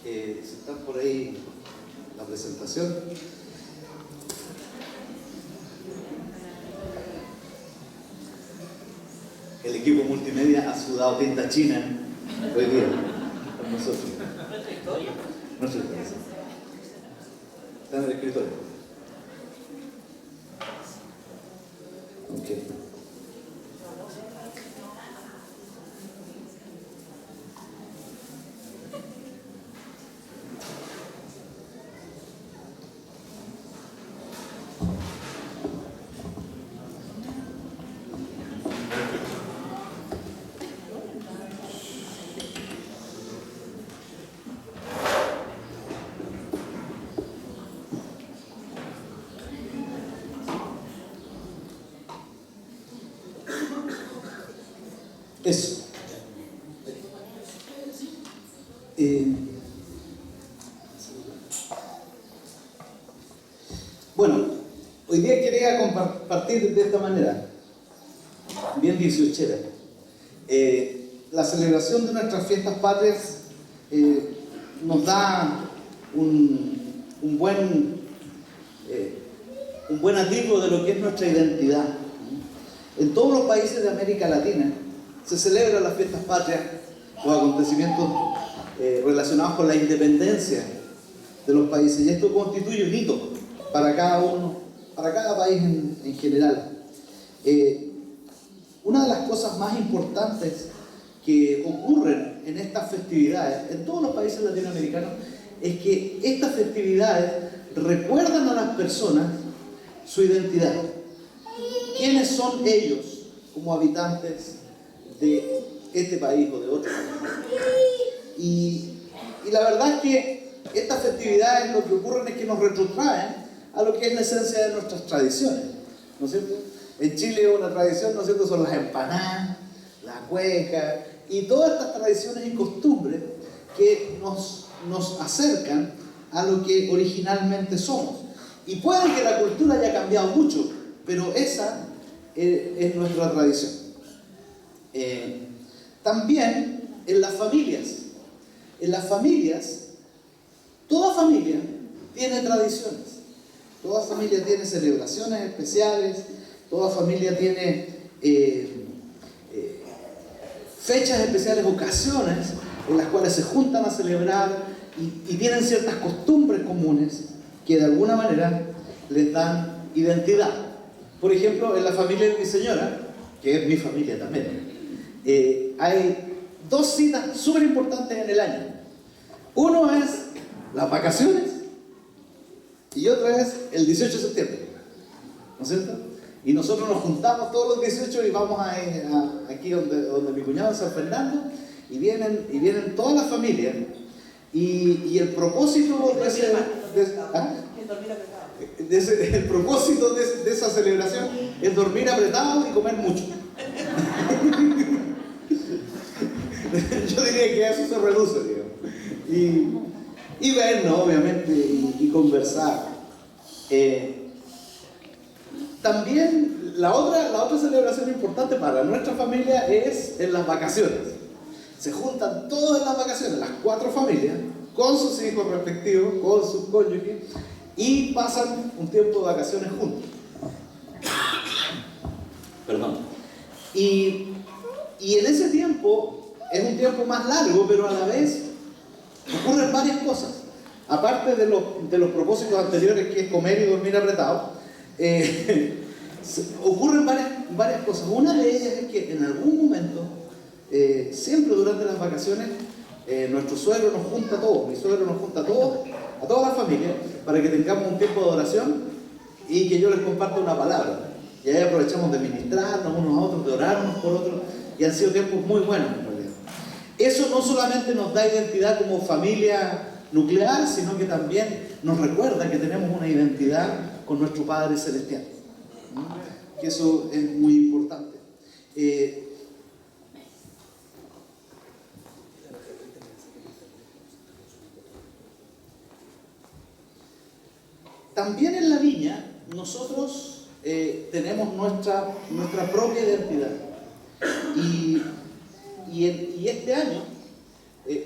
Si están por ahí la presentación. El equipo multimedia ha sudado tinta china hoy día con nosotros. ¿Nuestra historia? Nuestra historia. Está en el escritorio. Ok. Eso. Bueno, hoy día quería compartir de esta manera, bien 18. La celebración de nuestras fiestas patrias nos da un buen atisbo de lo que es nuestra identidad. En todos los países de América Latina se celebran las fiestas patrias, los acontecimientos relacionados con la independencia de los países, y esto constituye un hito para cada uno, para cada país en general. Una de las cosas más importantes que ocurren en estas festividades, en todos los países latinoamericanos, es que estas festividades recuerdan a las personas su identidad. ¿Quiénes son ellos como habitantes de este país o de otro país? Y la verdad es que estas festividades lo que ocurren es que nos retrotraen a lo que es la esencia de nuestras tradiciones, ¿no es cierto? En Chile una tradición, ¿no es cierto?, son las empanadas, la cueca y todas estas tradiciones y costumbres que nos acercan a lo que originalmente somos. Y puede que la cultura haya cambiado mucho, pero esa es nuestra tradición. También en las familias, toda familia tiene tradiciones, toda familia tiene celebraciones especiales, toda familia tiene fechas especiales, ocasiones en las cuales se juntan a celebrar y tienen ciertas costumbres comunes que de alguna manera les dan identidad. Por ejemplo, en la familia de mi señora, que es mi familia también, hay dos citas súper importantes en el año. Uno es las vacaciones y otro es el 18 de septiembre, ¿no es cierto? Y nosotros nos juntamos todos los 18 y vamos aquí donde mi cuñado San Fernando, y vienen toda la familia, y el propósito el propósito de esa celebración es dormir apretado y comer mucho. Yo diría que a eso se reduce, digamos. Y vernos, obviamente, y conversar. También la otra celebración importante para nuestra familia es en las vacaciones. Se juntan todas las vacaciones, las 4 familias, con sus hijos respectivos, con sus cónyuges, y pasan un tiempo de vacaciones juntos. Perdón. Y en ese tiempo es un tiempo más largo, pero a la vez ocurren varias cosas. Aparte de los propósitos anteriores, que es comer y dormir apretado, ocurren varias cosas. Una de ellas es que en algún momento, siempre durante las vacaciones, nuestro suegro nos junta a todos, mi suegro nos junta a todos, a toda la familia, para que tengamos un tiempo de oración y que yo les comparta una palabra. Y ahí aprovechamos de ministrarnos unos a otros, de orarnos por otros, y han sido tiempos muy buenos en realidad. Eso no solamente nos da identidad como familia nuclear, sino que también nos recuerda que tenemos una identidad con nuestro Padre Celestial. Que eso es muy importante. También en la viña nosotros tenemos nuestra propia identidad. Y este año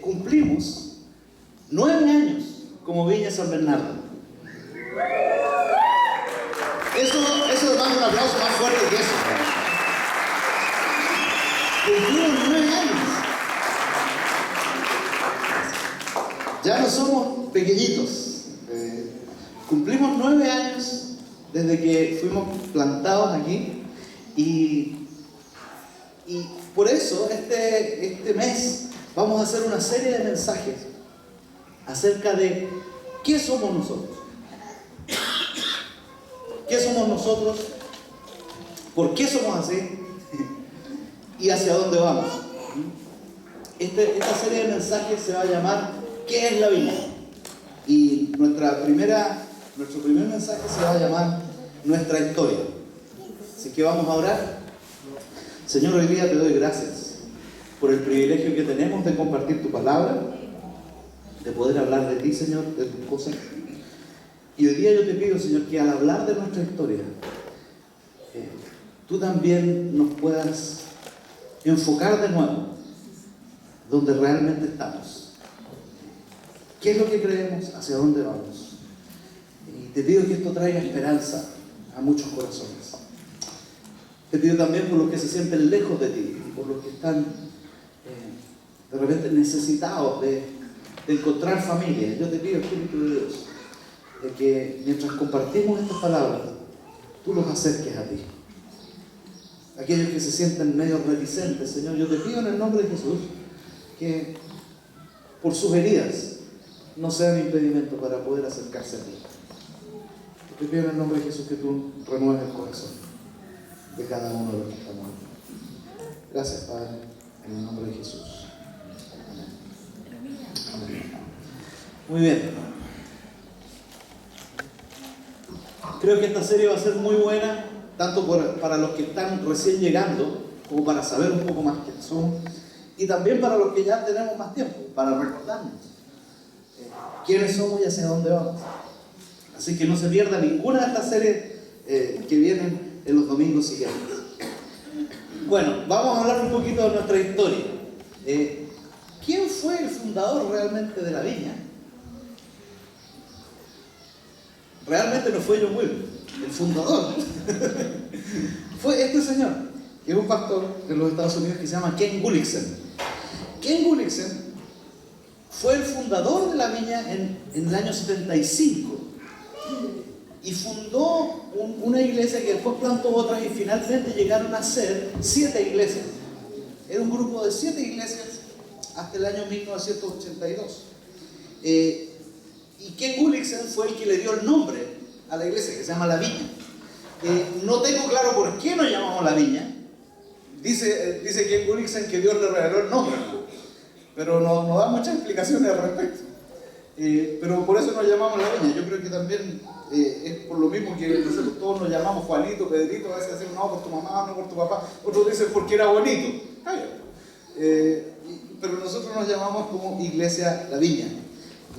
cumplimos 9 años como Viña San Bernardo. Eso demanda un aplauso más fuerte que eso. Cumplimos 9 años. Ya no somos pequeñitos. Cumplimos 9 años desde que fuimos plantados aquí. Y por eso este mes vamos a hacer una serie de mensajes acerca de qué somos nosotros. ¿Qué somos nosotros? ¿Por qué somos así? ¿Y hacia dónde vamos? Esta serie de mensajes se va a llamar ¿qué es la viña? Y nuestro primer mensaje se va a llamar nuestra historia. Así que vamos a orar. Señor, hoy día te doy gracias por el privilegio que tenemos de compartir tu palabra, de poder hablar de ti, Señor, de tus cosas. Y hoy día yo te pido, Señor, que al hablar de nuestra historia, tú también nos puedas enfocar de nuevo donde realmente estamos. ¿Qué es lo que creemos? ¿Hacia dónde vamos? Y te pido que esto traiga esperanza a muchos corazones. Te pido también por los que se sienten lejos de ti, por los que están de repente necesitados de encontrar familia. Yo te pido, Espíritu de Dios, de que mientras compartimos estas palabras, tú los acerques a ti. Aquellos que se sienten medio reticentes, Señor, yo te pido en el nombre de Jesús que por sus heridas no sean impedimento para poder acercarse a ti. Yo te pido en el nombre de Jesús que tú renueves el corazón de cada uno de los que estamos aquí. Gracias, Padre, en el nombre de Jesús. Amén. Amén. Muy bien. Creo que esta serie va a ser muy buena, tanto para los que están recién llegando, como para saber un poco más quiénes somos, y también para los que ya tenemos más tiempo, para recordarnos quiénes somos y hacia dónde vamos. Así que no se pierda ninguna de estas series que vienen en los domingos siguientes. Bueno, vamos a hablar un poquito de nuestra historia. ¿Quién fue el fundador realmente de la viña? Realmente no fue John Wimber, el fundador. Fue este señor, que es un pastor en los Estados Unidos que se llama Ken Gulliksen. Ken Gulliksen fue el fundador de la viña en el año 75 y fundó una iglesia que después plantó otras y finalmente llegaron a ser 7 iglesias. Era un grupo de 7 iglesias hasta el año 1982. Y Ken Gulliksen fue el que le dio el nombre a la iglesia, que se llama La Viña. No tengo claro por qué nos llamamos La Viña. Dice Ken Gulliksen que Dios le regaló el nombre, pero no da muchas explicaciones al respecto. Pero por eso nos llamamos La Viña. Yo creo que también es por lo mismo que nosotros todos nos llamamos Juanito, Pedrito. A veces decimos no por tu mamá, no por tu papá. Otros dicen porque era bonito. Pero nosotros nos llamamos como Iglesia La Viña.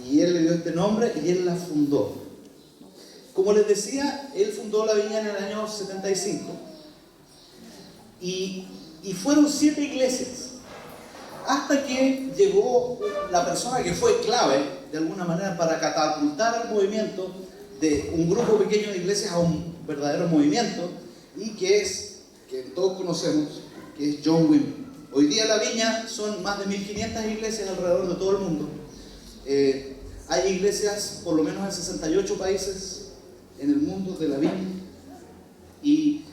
Y él le dio este nombre y él la fundó. Como les decía, él fundó La Viña en el año 75. Y fueron 7 iglesias. Hasta que llegó la persona que fue clave, de alguna manera, para catapultar el movimiento de un grupo pequeño de iglesias a un verdadero movimiento, y que todos conocemos, que es John Wimber. Hoy día La Viña son más de 1500 iglesias alrededor de todo el mundo. Hay iglesias por lo menos en 68 países en el mundo de La Viña. Y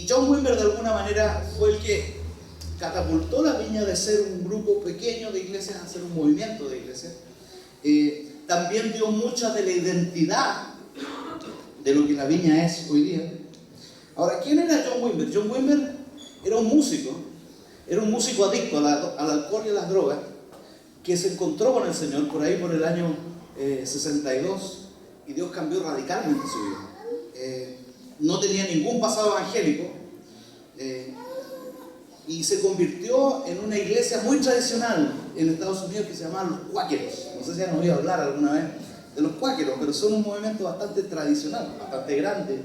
John Wimber de alguna manera fue el que catapultó La Viña de ser un grupo pequeño de iglesias a ser un movimiento de iglesias. También dio mucha de la identidad de lo que La Viña es hoy día. Ahora, ¿quién era John Wimber? John Wimber era un músico adicto al alcohol y a las drogas, que se encontró con el Señor por ahí por el año 62, y Dios cambió radicalmente su vida. No tenía ningún pasado evangélico, y se convirtió en una iglesia muy tradicional en Estados Unidos que se llama los cuáqueros. No sé si han oído hablar alguna vez de los cuáqueros, pero son un movimiento bastante tradicional, bastante grande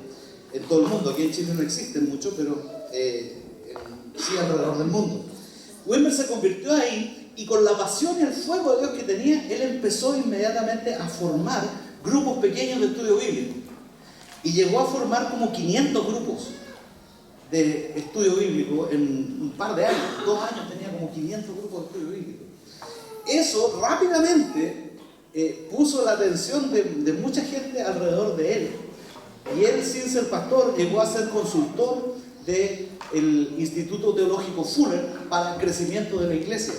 en todo el mundo. Aquí en Chile no existen mucho, pero sí alrededor del mundo. Wimber se convirtió ahí y con la pasión y el fuego de Dios que tenía, él empezó inmediatamente a formar grupos pequeños de estudio bíblico. Y llegó a formar como 500 grupos de estudio bíblico en un par de años. 2 años tenía como 500 grupos de estudio bíblico. Eso rápidamente puso la atención de mucha gente alrededor de él. Y él, sin ser pastor, llegó a ser consultor del Instituto Teológico Fuller para el crecimiento de la iglesia,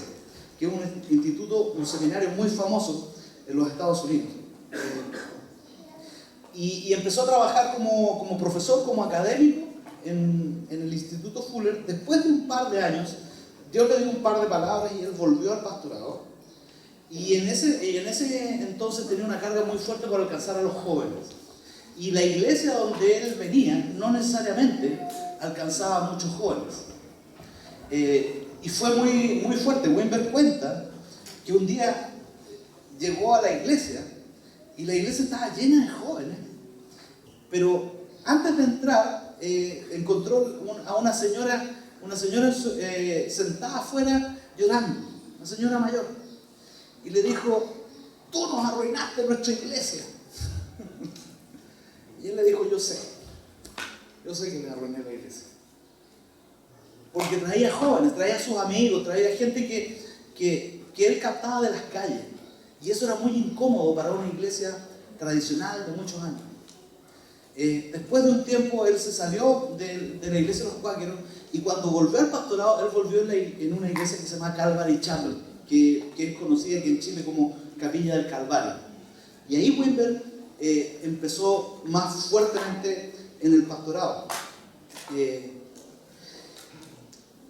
que es un instituto, un seminario muy famoso en los Estados Unidos. Y empezó a trabajar como profesor, como académico en el Instituto Fuller. Después de un par de años, Dios le dio un par de palabras y él volvió al pastorado. Y en ese entonces tenía una carga muy fuerte para alcanzar a los jóvenes. Y la iglesia donde él venía no necesariamente alcanzaba a muchos jóvenes. Y fue muy fuerte. Wimber cuenta que un día llegó a la iglesia y la iglesia estaba llena de jóvenes. Pero antes de entrar, encontró a una señora sentada afuera llorando, una señora mayor. Y le dijo: tú nos arruinaste nuestra iglesia. Y él le dijo: yo sé que le arruiné la iglesia. Porque traía jóvenes, traía a sus amigos, traía gente que él captaba de las calles. Y eso era muy incómodo para una iglesia tradicional de muchos años. Después de un tiempo él se salió de la iglesia de los cuáqueros, y cuando volvió al pastorado, él volvió en una iglesia que se llama Calvary Chapel, que es conocida aquí en Chile como Capilla del Calvario. Y ahí Wimber empezó más fuertemente en el pastorado.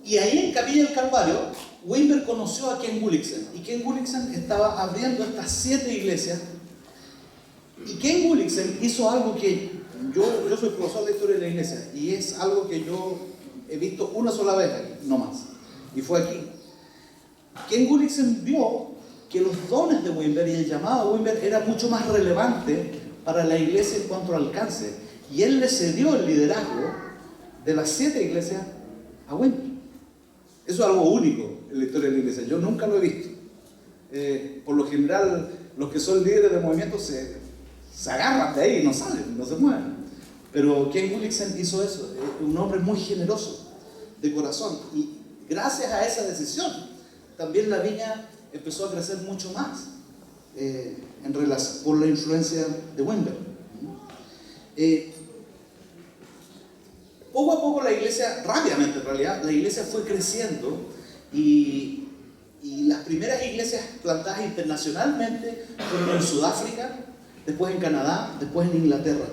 Y ahí en Capilla del Calvario, Wimber conoció a Ken Gulliksen. Y Ken Gulliksen estaba abriendo estas 7 iglesias. Y Ken Gulliksen hizo algo que yo soy profesor de historia de la iglesia, y es algo que yo he visto una sola vez aquí, no más. Y fue aquí. Ken Gulliksen vio que los dones de Wimber y el llamado de Wimber era mucho más relevante para la iglesia en cuanto al alcance. Y él le cedió el liderazgo de las 7 iglesias a Wimber. Eso es algo único en la historia de la iglesia. Yo nunca lo he visto. Por lo general, los que son líderes de movimientos se agarran de ahí, no salen, no se mueven. Pero Ken Gulliksen hizo eso. Un hombre muy generoso de corazón. Y gracias a esa decisión, también la viña empezó a crecer mucho más por la influencia de Wimber. Poco a poco la iglesia, rápidamente en realidad, la iglesia fue creciendo, y las primeras iglesias plantadas internacionalmente fueron en Sudáfrica, después en Canadá, después en Inglaterra.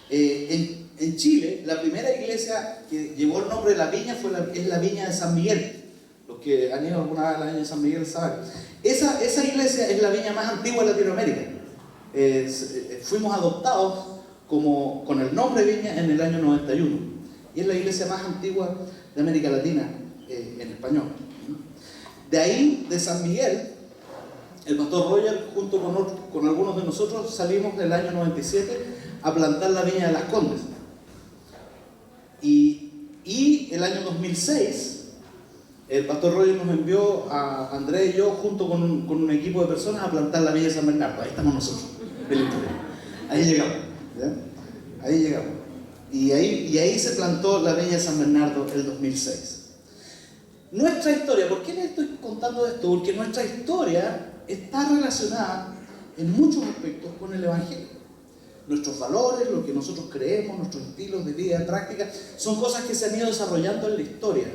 En Chile, la primera iglesia que llevó el nombre de la viña es la Viña de San Miguel. Los que han ido alguna vez a la Viña de San Miguel saben. Esa iglesia es la viña más antigua de Latinoamérica. Fuimos adoptados con el nombre Viña en el año 91. Y es la iglesia más antigua de América Latina en español. De ahí, de San Miguel, el pastor Roger, junto con algunos de nosotros, salimos del año 97 a plantar la Viña de las Condes. Y el año 2006, el pastor Roger nos envió a Andrés y yo, junto con un equipo de personas, a plantar la Viña de San Bernardo. Ahí estamos nosotros, de la historia. Ahí llegamos. ¿Ya? Ahí llegamos. Y ahí se plantó la Viña de San Bernardo el 2006. Nuestra historia, ¿por qué les estoy contando esto? Porque nuestra historia está relacionada en muchos aspectos con el Evangelio. Nuestros valores, lo que nosotros creemos, nuestros estilos de vida, prácticas, son cosas que se han ido desarrollando en la historia,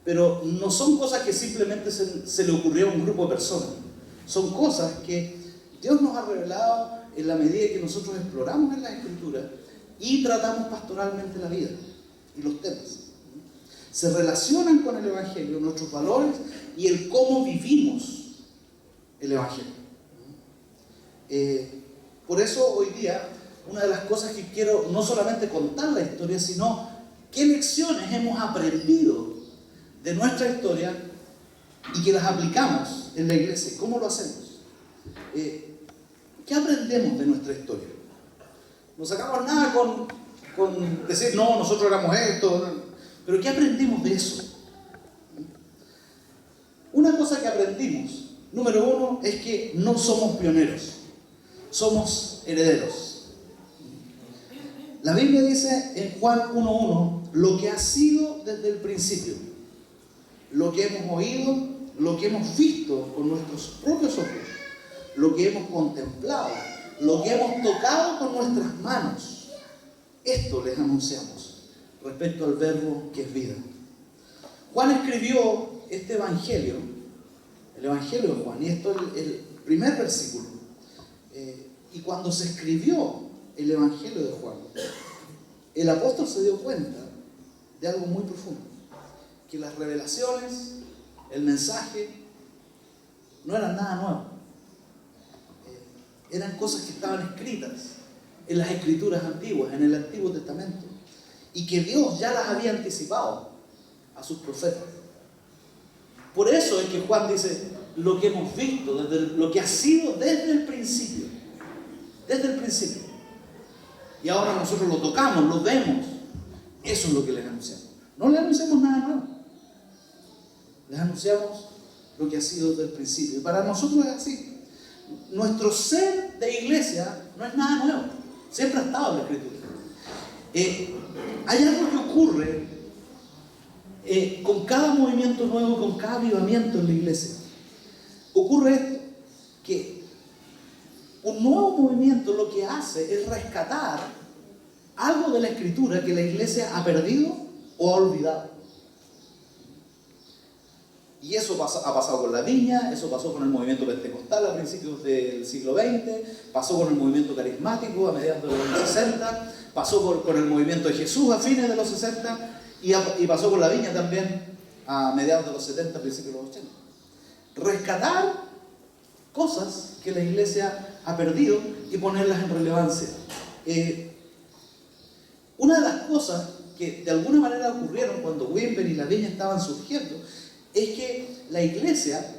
pero no son cosas que simplemente se le ocurrió a un grupo de personas. Son cosas que Dios nos ha revelado en la medida que nosotros exploramos en las Escrituras y tratamos pastoralmente la vida y los temas. Se relacionan con el Evangelio, nuestros valores y el cómo vivimos el Evangelio. Por eso hoy día, una de las cosas que quiero no solamente contar la historia, sino qué lecciones hemos aprendido de nuestra historia y que las aplicamos en la iglesia. ¿Cómo lo hacemos? ¿Qué aprendemos de nuestra historia? No sacamos nada con decir, no, nosotros éramos esto, pero ¿qué aprendimos de eso? una cosa que aprendimos, número uno, es que no somos pioneros, somos herederos. La Biblia dice en Juan 1:1, lo que ha sido desde el principio, lo que hemos oído, lo que hemos visto con nuestros propios ojos, lo que hemos contemplado, lo que hemos tocado con nuestras manos, esto les anunciamos respecto al verbo que es vida. Juan escribió este evangelio, el evangelio de Juan, y esto es el primer versículo. Y cuando se escribió el evangelio de Juan, el apóstol se dio cuenta de algo muy profundo, que las revelaciones, el mensaje, no eran nada nuevo. Eran cosas que estaban escritas en las escrituras antiguas, en el Antiguo Testamento, y que Dios ya las había anticipado a sus profetas. Por eso es que Juan dice lo que hemos visto, lo que ha sido desde el principio. Desde el principio. Y ahora nosotros lo tocamos, lo vemos. Eso es lo que les anunciamos. No les anunciamos nada nuevo. Les anunciamos lo que ha sido desde el principio. Y para nosotros es así. Nuestro ser de iglesia no es nada nuevo. Siempre ha estado en la Escritura. Hay algo que ocurre con cada movimiento nuevo, con cada avivamiento en la iglesia. Ocurre esto, que un nuevo movimiento lo que hace es rescatar algo de la Escritura que la iglesia ha perdido o ha olvidado. Y eso ha pasado con la viña, eso pasó con el movimiento pentecostal a principios del siglo XX, pasó con el movimiento carismático a mediados de los 60, pasó con el movimiento de Jesús a fines de los 60 y pasó con la viña también a mediados de los 70, principios de los 80. Rescatar cosas que la iglesia ha perdido y ponerlas en relevancia. Una de las cosas que de alguna manera ocurrieron cuando Wimber y la viña estaban surgiendo es que la iglesia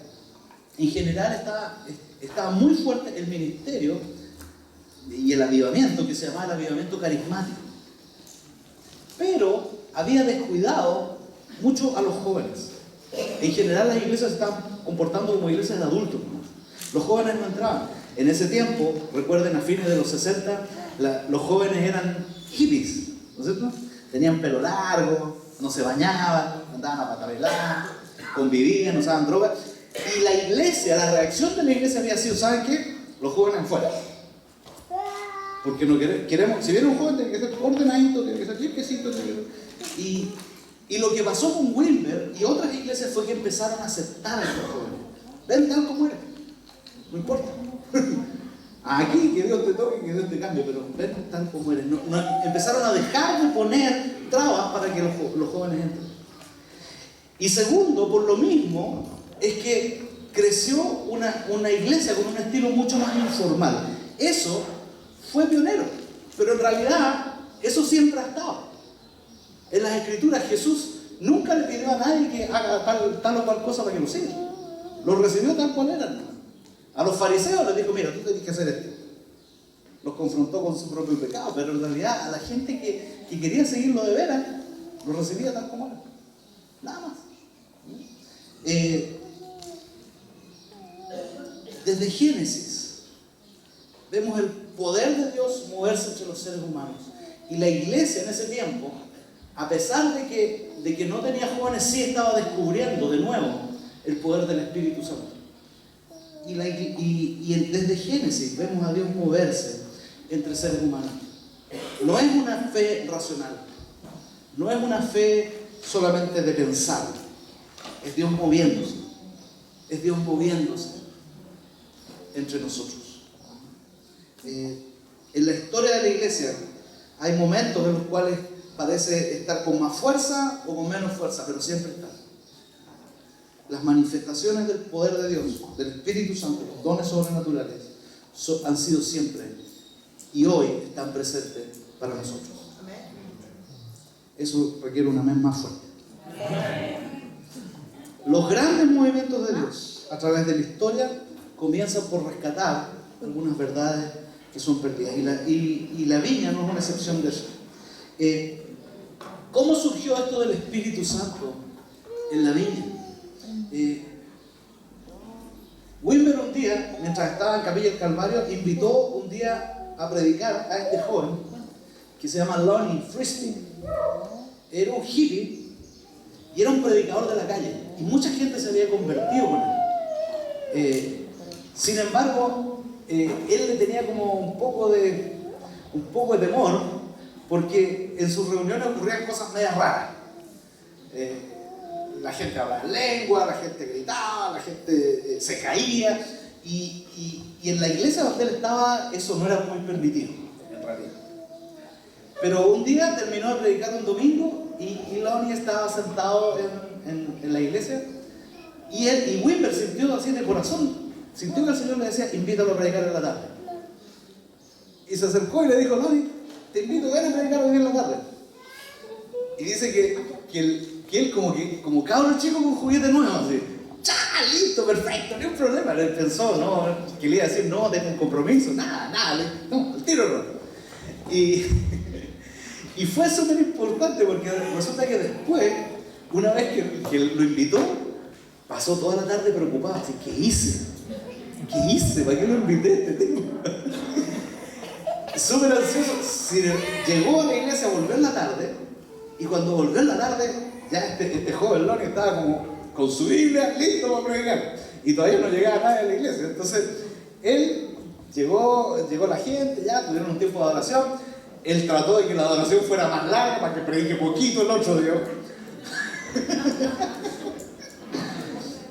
en general estaba muy fuerte el ministerio y el avivamiento, que se llamaba el avivamiento carismático, pero había descuidado mucho a los jóvenes. En general las iglesias se estaban comportando como iglesias de adultos, ¿no? Los jóvenes no entraban. En ese tiempo, recuerden, a fines de los 60, los jóvenes eran hippies, ¿no es cierto? Tenían pelo largo, no se bañaban, andaban a patabelar, convivían, usaban drogas. Y la iglesia, la reacción de la iglesia había sido, ¿saben qué? Los jóvenes afuera. Porque no queremos, si viene un joven tiene que ser ordenadito, tiene que ser limpiecito. Y lo que pasó con Wilmer y otras iglesias fue que empezaron a aceptar a estos jóvenes. Ven tal como eres, no importa. Aquí que Dios te toque, que Dios te cambie, pero ven tal como eres. Empezaron a dejar de poner trabas para que los jóvenes entren. Y segundo, por lo mismo, es que creció una iglesia con un estilo mucho más informal. Eso fue pionero, pero en realidad eso siempre ha estado. En las Escrituras Jesús nunca le pidió a nadie que haga tal o cual cosa para que lo siga. Lo recibió tal cual eran. A los fariseos les dijo, mira, tú tienes que hacer esto. Los confrontó con su propio pecado, pero en realidad a la gente que quería seguirlo de veras, lo recibía tal como era. Nada más. Desde Génesis vemos el poder de Dios moverse entre los seres humanos. Y la iglesia en ese tiempo, a pesar de que no tenía jóvenes, sí estaba descubriendo de nuevo el poder del Espíritu Santo. Y desde Génesis vemos a Dios moverse entre seres humanos. No es una fe racional, no es una fe solamente de pensar, es Dios moviéndose, entre nosotros. En la historia de la iglesia hay momentos en los cuales parece estar con más fuerza o con menos fuerza, pero siempre está. Las manifestaciones del poder de Dios, del Espíritu Santo, los dones sobrenaturales, han sido siempre y hoy están presentes para nosotros. Eso requiere un amén más fuerte. Los grandes movimientos de Dios a través de la historia comienzan por rescatar algunas verdades que son perdidas. Y la viña no es una excepción de eso. ¿Cómo surgió esto del Espíritu Santo en la viña? día, mientras estaba en Capilla del Calvario, invitó un día a predicar a este joven que se llama Lonnie Frisbee. Era un hippie y era un predicador de la calle, y mucha gente se había convertido con él. Sin embargo, él le tenía como un poco de temor, porque en sus reuniones ocurrían cosas medias raras. La gente hablaba en lengua, la gente gritaba, la gente se caía, y en la iglesia donde él estaba eso no era muy permitido, en realidad. Pero un día terminó de predicar un domingo y Lonnie estaba sentado en la iglesia, y Wimber sintió así de corazón, sintió que el Señor le decía: invítalo a predicar en la tarde. Y se acercó y le dijo: Lonnie, te invito, ven a predicar hoy en la tarde. Y dice que él como cabro chico con juguete nuevo, así, ¡cha! Listo, perfecto, ni un problema. Él pensó, ¿no?, que le iba a decir: no, tengo un compromiso, nada, no, el tiro no. Y fue súper importante, porque resulta que después, una vez que lo invitó, pasó toda la tarde preocupado, así: ¿qué hice? ¿Para qué lo invité a este tipo? Súper ansioso. Llegó a la iglesia, volvió en la tarde, y cuando volvió en la tarde, ya este joven Lonnie estaba como con su Biblia, listo para predicar, y todavía no llegaba nadie a la iglesia. Entonces, él llegó la gente, ya tuvieron un tiempo de adoración. Él trató de que la adoración fuera más larga para que predique poquito el otro día.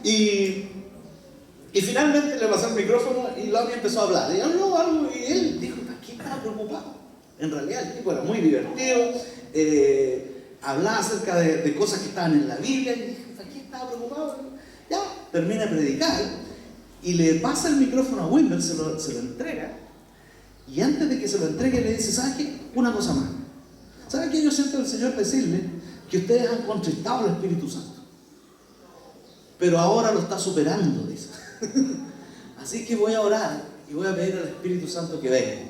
Y finalmente le pasó el micrófono y Lonnie empezó a hablar. Y habló algo y él dijo: ¿para qué estaba preocupado? En realidad el tipo era muy divertido, hablaba acerca de cosas que estaban en la Biblia, y dije: ¿para qué estaba preocupado? Ya, termina de predicar y le pasa el micrófono a Wimber, se lo entrega, y antes de que se lo entregue le dice: ¿sabes qué? Una cosa más. ¿Saben qué? Yo siento al Señor decirle que ustedes han contristado al Espíritu Santo, pero ahora lo está superando, dice. Así que voy a orar y voy a pedir al Espíritu Santo que venga.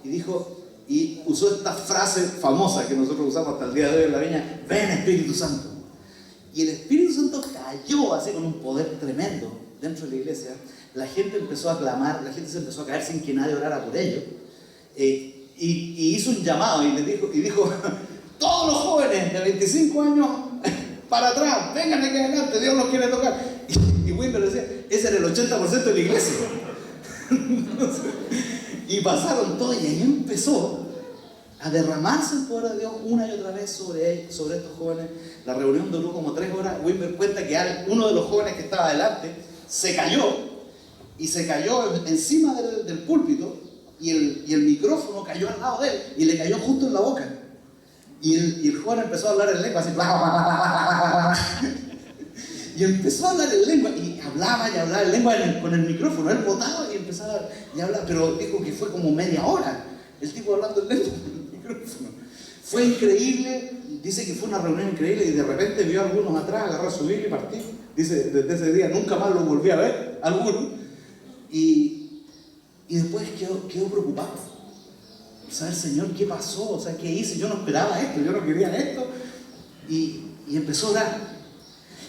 Y dijo, y usó esta frase famosa que nosotros usamos hasta el día de hoy en la viña: ven, Espíritu Santo. Y el Espíritu Santo cayó así con un poder tremendo dentro de la iglesia. La gente empezó a clamar, la gente se empezó a caer sin que nadie orara por ellos. Y hizo un llamado y dijo: todos los jóvenes de 25 años para atrás, vengan aquí adelante, Dios los quiere tocar. Y Wimber decía: ese era el 80% de la iglesia. Y pasaron todos, y ahí empezó a derramarse el poder de Dios una y otra vez sobre estos jóvenes. La reunión duró como 3 horas. Wimber cuenta que uno de los jóvenes que estaba adelante se cayó encima del púlpito, y el micrófono cayó al lado de él y le cayó justo en la boca. Y el joven empezó a hablar en lengua, así, y empezó a hablar en lengua, y hablaba en lengua con el micrófono. Él botaba y empezaba y hablaba, pero dijo que fue como media hora el tipo hablando en lengua con el micrófono. Fue increíble, dice que fue una reunión increíble, y de repente vio a algunos atrás agarrar su Biblia y partir. Dice: desde ese día nunca más lo volví a ver, algunos. Y después quedó preocupado. ¿Sabe, Señor, qué pasó? O sea, ¿qué hice? Yo no esperaba esto, yo no quería esto. Y empezó a orar.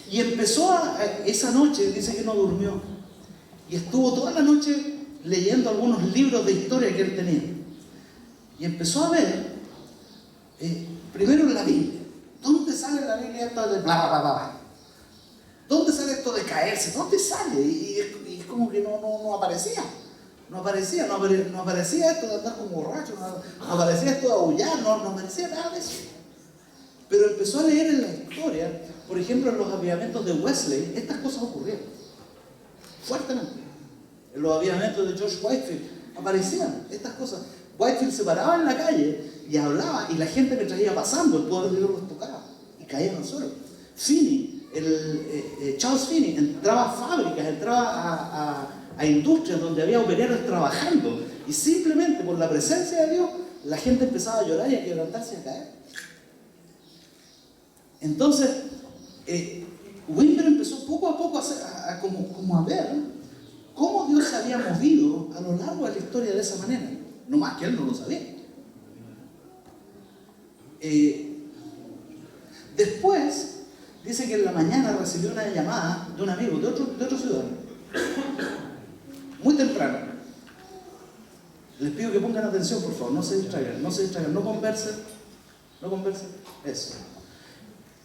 Y empezó esa noche, dice que no durmió. Y estuvo toda la noche leyendo algunos libros de historia que él tenía. Y empezó a ver, primero en la Biblia. ¿Dónde sale en la Biblia esto de bla, bla, bla, bla? ¿Dónde sale esto de caerse? ¿Dónde sale? Y es como que no aparecía. No aparecía esto de andar como borracho, no aparecía esto de aullar, no aparecía nada de eso. Pero empezó a leer en la historia, por ejemplo, en los avivamientos de Wesley, estas cosas ocurrieron fuertemente. En los avivamientos de George Whitefield aparecían estas cosas. Whitefield se paraba en la calle y hablaba, y la gente, mientras iba pasando, el poder de Dios los tocaba y caían al suelo. Charles Finney entraba a fábricas, entraba a industrias donde había operarios trabajando, y simplemente por la presencia de Dios la gente empezaba a llorar y a quebrantarse y a caer. Entonces Wimber empezó poco a poco a ver cómo Dios se había movido a lo largo de la historia de esa manera, no más que él no lo sabía. Después dice que en la mañana recibió una llamada de un amigo de otro ciudadano, muy temprano. Les pido que pongan atención, por favor, no se distraigan, no conversen, eso.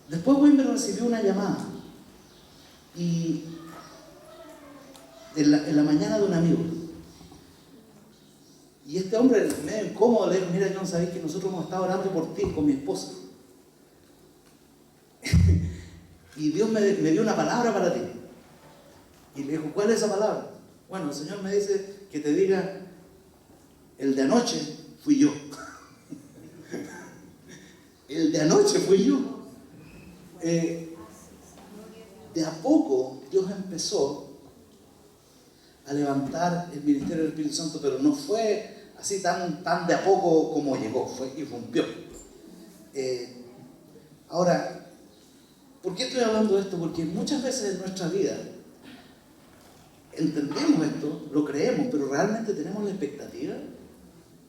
Después Wimber recibió una llamada y en la mañana de un amigo. Y este hombre, medio incómodo, le dijo: mira, John, sabéis que nosotros hemos estado orando por ti con mi esposa. Y Dios me dio una palabra para ti. Y le dijo: ¿cuál es esa palabra? Bueno, el Señor me dice que te diga: el de anoche fui yo. El de anoche fui yo. De a poco Dios empezó a levantar el ministerio del Espíritu Santo, pero no fue así tan de a poco como llegó, fue y rompió. Ahora, ¿por qué estoy hablando de esto? Porque muchas veces en nuestra vida entendemos esto, lo creemos, pero realmente tenemos la expectativa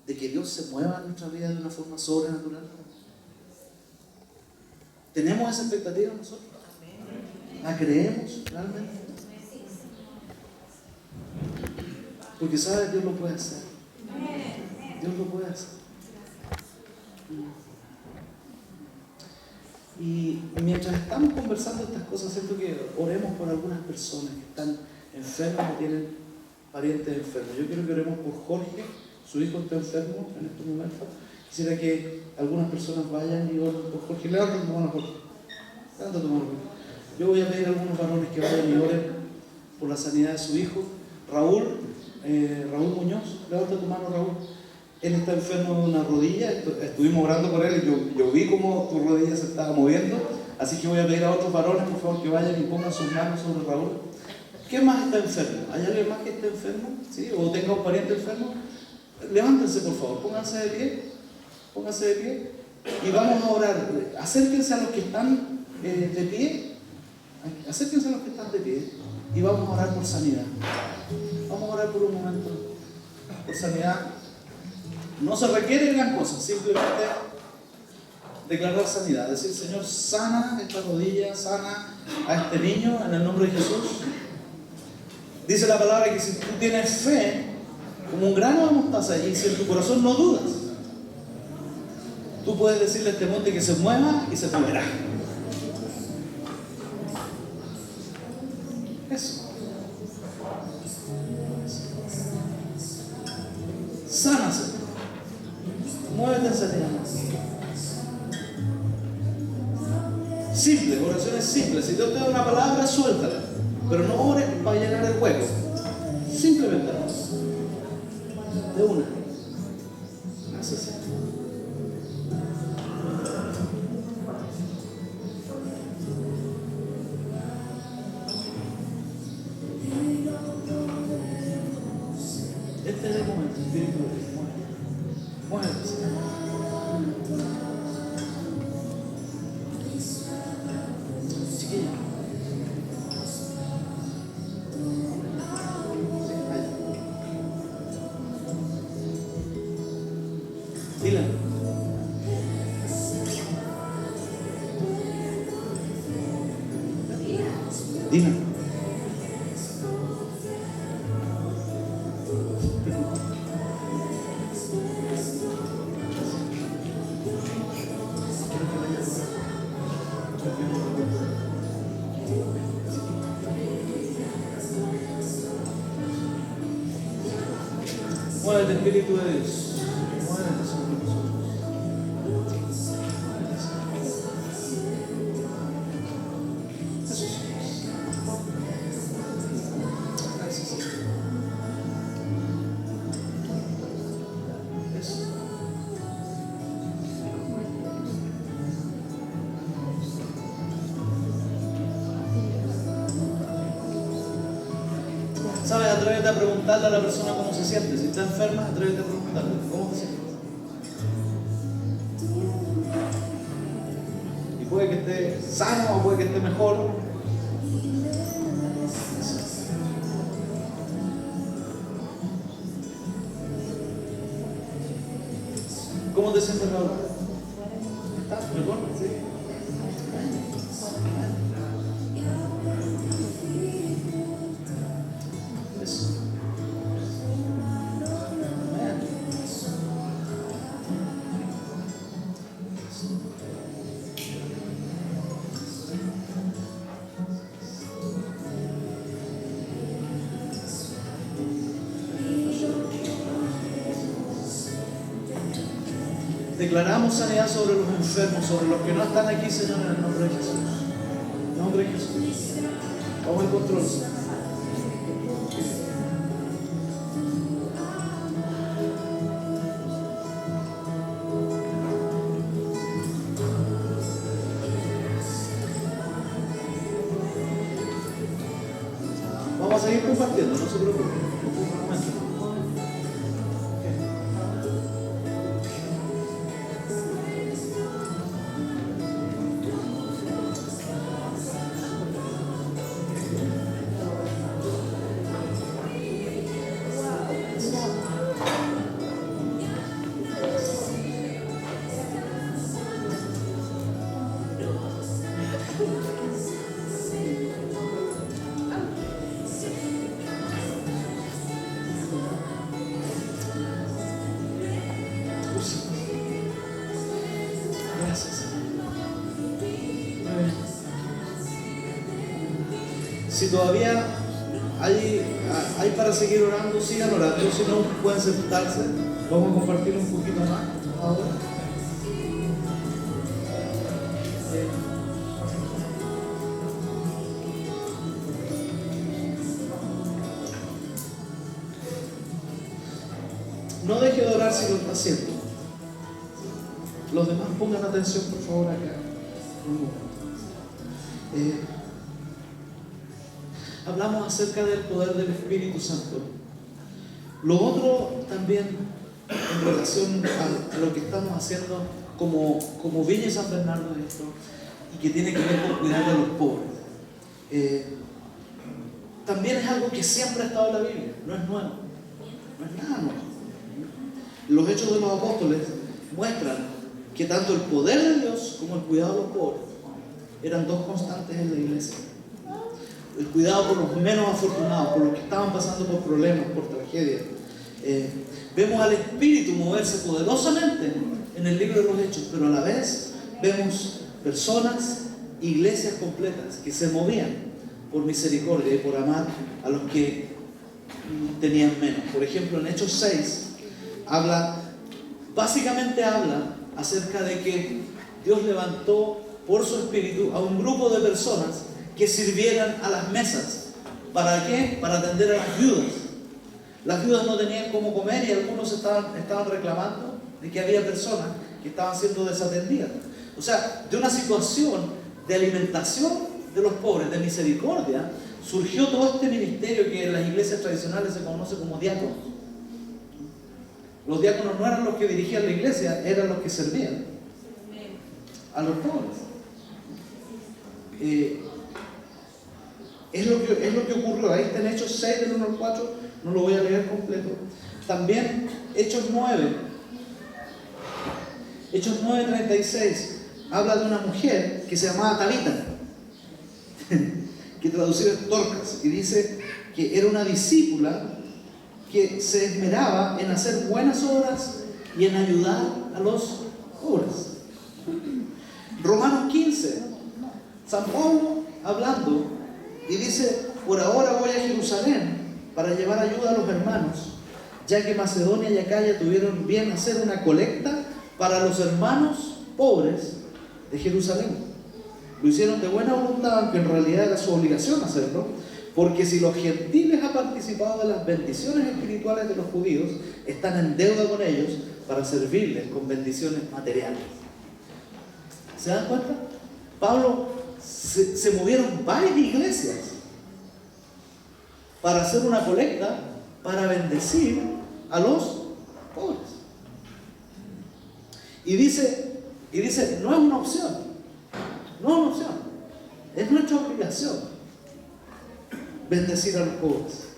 de que Dios se mueva en nuestra vida de una forma sobrenatural. ¿Tenemos esa expectativa nosotros? ¿La creemos realmente? Porque ¿sabes? Dios lo puede hacer. Dios lo puede hacer. Y mientras estamos conversando estas cosas, siento que oremos por algunas personas que están enfermas o tienen parientes enfermos. Yo quiero que oremos por Jorge, su hijo está enfermo en estos momentos. Quisiera que algunas personas vayan y oren por Jorge. Levanta tu mano, Jorge. Levanta tu mano, Jorge. Yo voy a pedir a algunos varones que vayan y oren por la sanidad de su hijo. Raúl Muñoz, levanta tu mano, Raúl. Él está enfermo de una rodilla, estuvimos orando por él y yo vi cómo tu rodilla se estaba moviendo, así que voy a pedir a otros varones, por favor, que vayan y pongan sus manos sobre Raúl. ¿Quién más está enfermo? ¿Hay alguien más que esté enfermo? ¿Sí? ¿O tenga un pariente enfermo? Levántense, por favor, pónganse de pie y vamos a orar. Acérquense a los que están de pie, y vamos a orar por sanidad. Vamos a orar por un momento por sanidad. No se requiere gran cosa, simplemente declarar sanidad, decir: Señor, sana esta rodilla, sana a este niño en el nombre de Jesús. Dice la palabra que si tú tienes fe como un grano de mostaza y si en tu corazón no dudas, tú puedes decirle a este monte que se mueva y se moverá. Eso. Sánase. Muévete en sanidad. Simple, oraciones simples. Si Dios te da una palabra, suéltala. Pero no ores para llenar el hueco. Simplemente no. De una. Haz así. Este es el momento, Espíritu de Dios. Muévete. Chiquilla. Dile. Dime. Muévete, Espíritu de Dios. Muévete sobre nosotros. Gracias. Eso. ¿Sabes? Atrévete a preguntarle a la persona cómo se siente. Si está enferma, atrévete a preguntarle cómo se siente. Y puede que esté sano o puede que esté mejor. ¿Cómo te sientes ahora? ¿Estás mejor? Sí. Eso. Declaramos sanidad sobre los enfermos, sobre los que no están aquí, Señor, en el nombre de Jesús. En el nombre de Jesús. Vamos en control, Señor. Vamos a seguir compartiendo, no se preocupen. Si todavía hay para seguir orando, sigan orando. Si no, pueden sentarse. Vamos a compartir un poquito más ahora. No deje de orar si lo está haciendo. Los demás pongan atención, por favor, acá. Hablamos acerca del poder del Espíritu Santo. Lo otro también, en relación a lo que estamos haciendo como Viña San Bernardo de esto, y que tiene que ver con cuidar de los pobres. También es algo que siempre ha estado en la Biblia, no es nuevo, no es nada nuevo. Los Hechos de los Apóstoles muestran que tanto el poder de Dios como el cuidado de los pobres eran dos constantes en la iglesia. El cuidado por los menos afortunados, por los que estaban pasando por problemas, por tragedias. Vemos al Espíritu moverse poderosamente en el libro de los Hechos, pero a la vez vemos personas, iglesias completas que se movían por misericordia y por amar a los que tenían menos. Por ejemplo, en Hechos 6 básicamente habla acerca de que Dios levantó por su Espíritu a un grupo de personas que sirvieran a las mesas. ¿Para qué? Para atender a las viudas. Las viudas no tenían cómo comer y algunos estaban reclamando de que había personas que estaban siendo desatendidas. O sea, de una situación de alimentación de los pobres, de misericordia, surgió todo este ministerio que en las iglesias tradicionales se conoce como diáconos. Los diáconos no eran los que dirigían la iglesia, eran los que servían a los pobres. Es lo que ocurrió. Ahí está en Hechos 6 del 1 al 4, no lo voy a leer completo. También Hechos 9:36 habla de una mujer que se llamaba Tabita, que traducido es Dorcas, y dice que era una discípula que se esmeraba en hacer buenas obras y en ayudar a los pobres. Romanos 15, San Pablo hablando y dice: por ahora voy a Jerusalén para llevar ayuda a los hermanos, ya que Macedonia y Acaya tuvieron bien hacer una colecta para los hermanos pobres de Jerusalén. Lo hicieron de buena voluntad, aunque en realidad era su obligación hacerlo, porque si los gentiles han participado de las bendiciones espirituales de los judíos, están en deuda con ellos para servirles con bendiciones materiales. ¿Se dan cuenta? Pablo se movieron varias iglesias para hacer una colecta para bendecir a los pobres. Y dice, no es una opción, no es una opción, es nuestra obligación bendecir a los pobres.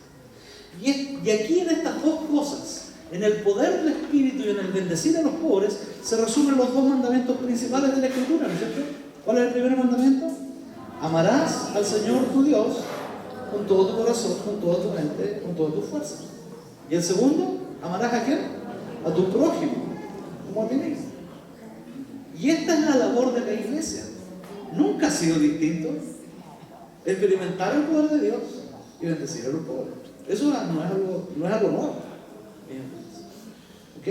Y aquí en estas dos cosas, en el poder del Espíritu y en el bendecir a los pobres, se resumen los dos mandamientos principales de la Escritura, ¿no es cierto? ¿Cuál es el primer mandamiento? Amarás al Señor tu Dios con todo tu corazón, con toda tu mente, con todas tus fuerzas. Y el segundo, amarás ¿a quién? A tu prójimo, como a ti mismo. Y esta es la labor de la iglesia. Nunca ha sido distinto. Experimentar el poder de Dios y bendecir a los pobres. Eso no es algo nuevo. ¿Ok?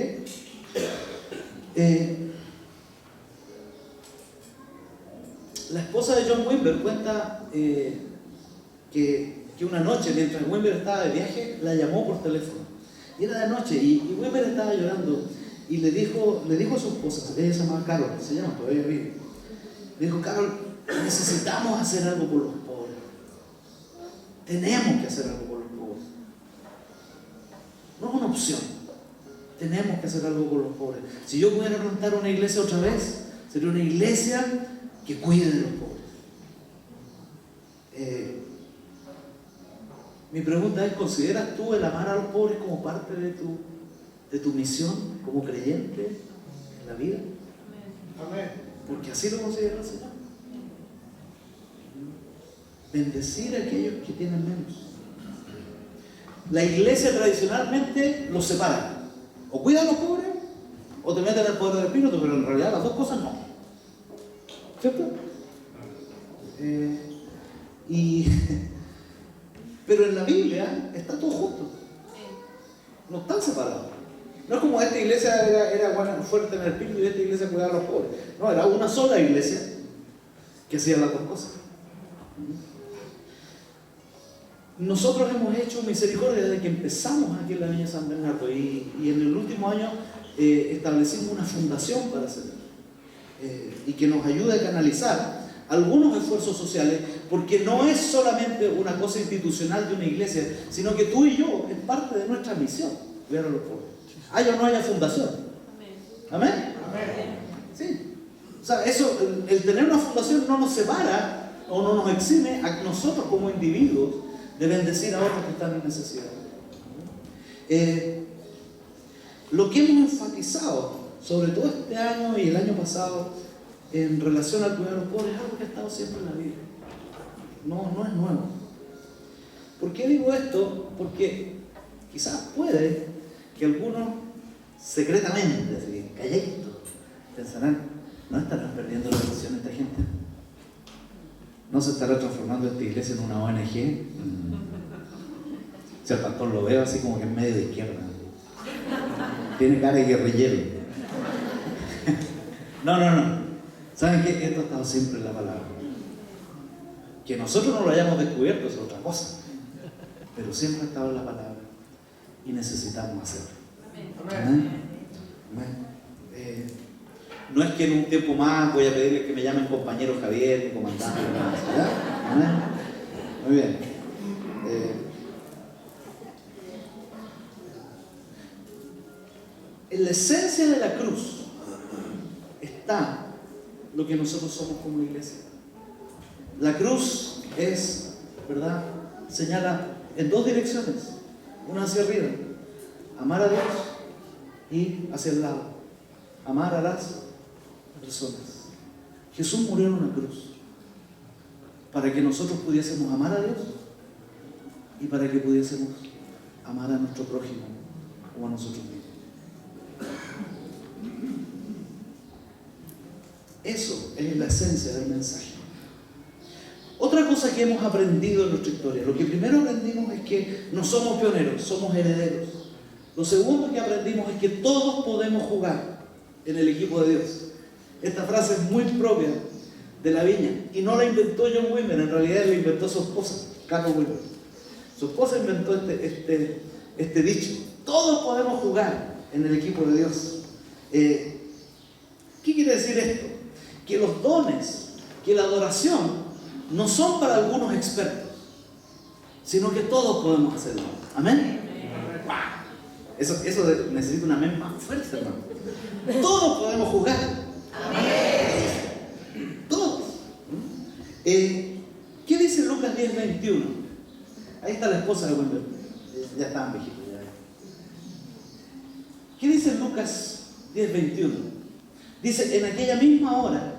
Wimber cuenta que una noche, mientras Wimber estaba de viaje, la llamó por teléfono. Y era de noche, y Wimber estaba llorando. Y le dijo a su esposa, ella se llamaba Carol, se llama, todavía vive. Le dijo: Carol, necesitamos hacer algo por los pobres. Tenemos que hacer algo por los pobres. No es una opción. Tenemos que hacer algo por los pobres. Si yo pudiera plantar una iglesia otra vez, sería una iglesia que cuide de los pobres. Mi pregunta es: ¿consideras tú el amar a los pobres como parte de tu misión como creyente en la vida? Amén. Porque así lo considera el Señor. Bendecir a aquellos que tienen menos. La iglesia tradicionalmente los separa. O cuida a los pobres, o te meten al poder del espíritu, pero en realidad las dos cosas no. ¿Cierto? Pero en la Biblia está todo junto. No están separados. No es como esta iglesia era fuerte en el espíritu y esta iglesia cuidaba a los pobres. No, era una sola iglesia que hacía las dos cosas. Nosotros hemos hecho misericordia desde que empezamos aquí en la Viña San Bernardo y en el último año establecimos una fundación para hacerlo y que nos ayude a canalizar algunos esfuerzos sociales, porque no es solamente una cosa institucional de una iglesia, sino que tú y yo es parte de nuestra misión, cuidar a los pobres. Haya o no haya fundación. ¿Amén? Amén. Sí. O sea, eso, el tener una fundación no nos separa o no nos exime a nosotros como individuos de bendecir a otros que están en necesidad. Lo que hemos enfatizado, sobre todo este año y el año pasado, en relación al cuidado de los pobres, es algo que ha estado siempre en la Biblia. No es nuevo. ¿Por qué digo esto? Porque quizás puede que algunos secretamente, así, calladitos, pensarán: ¿no estarán perdiendo la visión esta gente? ¿No se estará transformando esta iglesia en una ONG? Si el pastor lo veo así como que en medio de izquierda, tiene cara de guerrillero. No. ¿Saben qué? Esto ha estado siempre en la palabra. Que nosotros no lo hayamos descubierto es otra cosa, pero siempre ha estado en la palabra y necesitamos hacerlo. Amén. Amén. No es que en un tiempo más voy a pedirles que me llamen compañero Javier, ni comandante, ¿verdad? Amén. Muy bien. En la esencia de la cruz está lo que nosotros somos como iglesia. La cruz es, ¿verdad?, señala en dos direcciones, una hacia arriba, amar a Dios, y hacia el lado, amar a las personas. Jesús murió en una cruz para que nosotros pudiésemos amar a Dios y para que pudiésemos amar a nuestro prójimo o a nosotros mismos. Eso es la esencia del mensaje. Otra cosa que hemos aprendido en nuestra historia, lo que primero aprendimos es que no somos pioneros, somos herederos. Lo segundo que aprendimos es que todos podemos jugar en el equipo de Dios. Esta frase es muy propia de la Viña y no la inventó John Wimber, en realidad la inventó su esposa, Carol Wimber. Su esposa inventó este dicho: todos podemos jugar en el equipo de Dios. ¿Qué quiere decir esto? Que los dones, que la adoración no son para algunos expertos, sino que todos podemos hacerlo. ¿Amén? Eso necesita una amén más fuerte, hermano. Todos podemos jugar. Amén. Todos. ¿Qué dice Lucas 10:21? Ahí está la esposa de Wimber. Ya estaban viejitos. ¿Qué dice Lucas 10:21? Dice: en aquella misma hora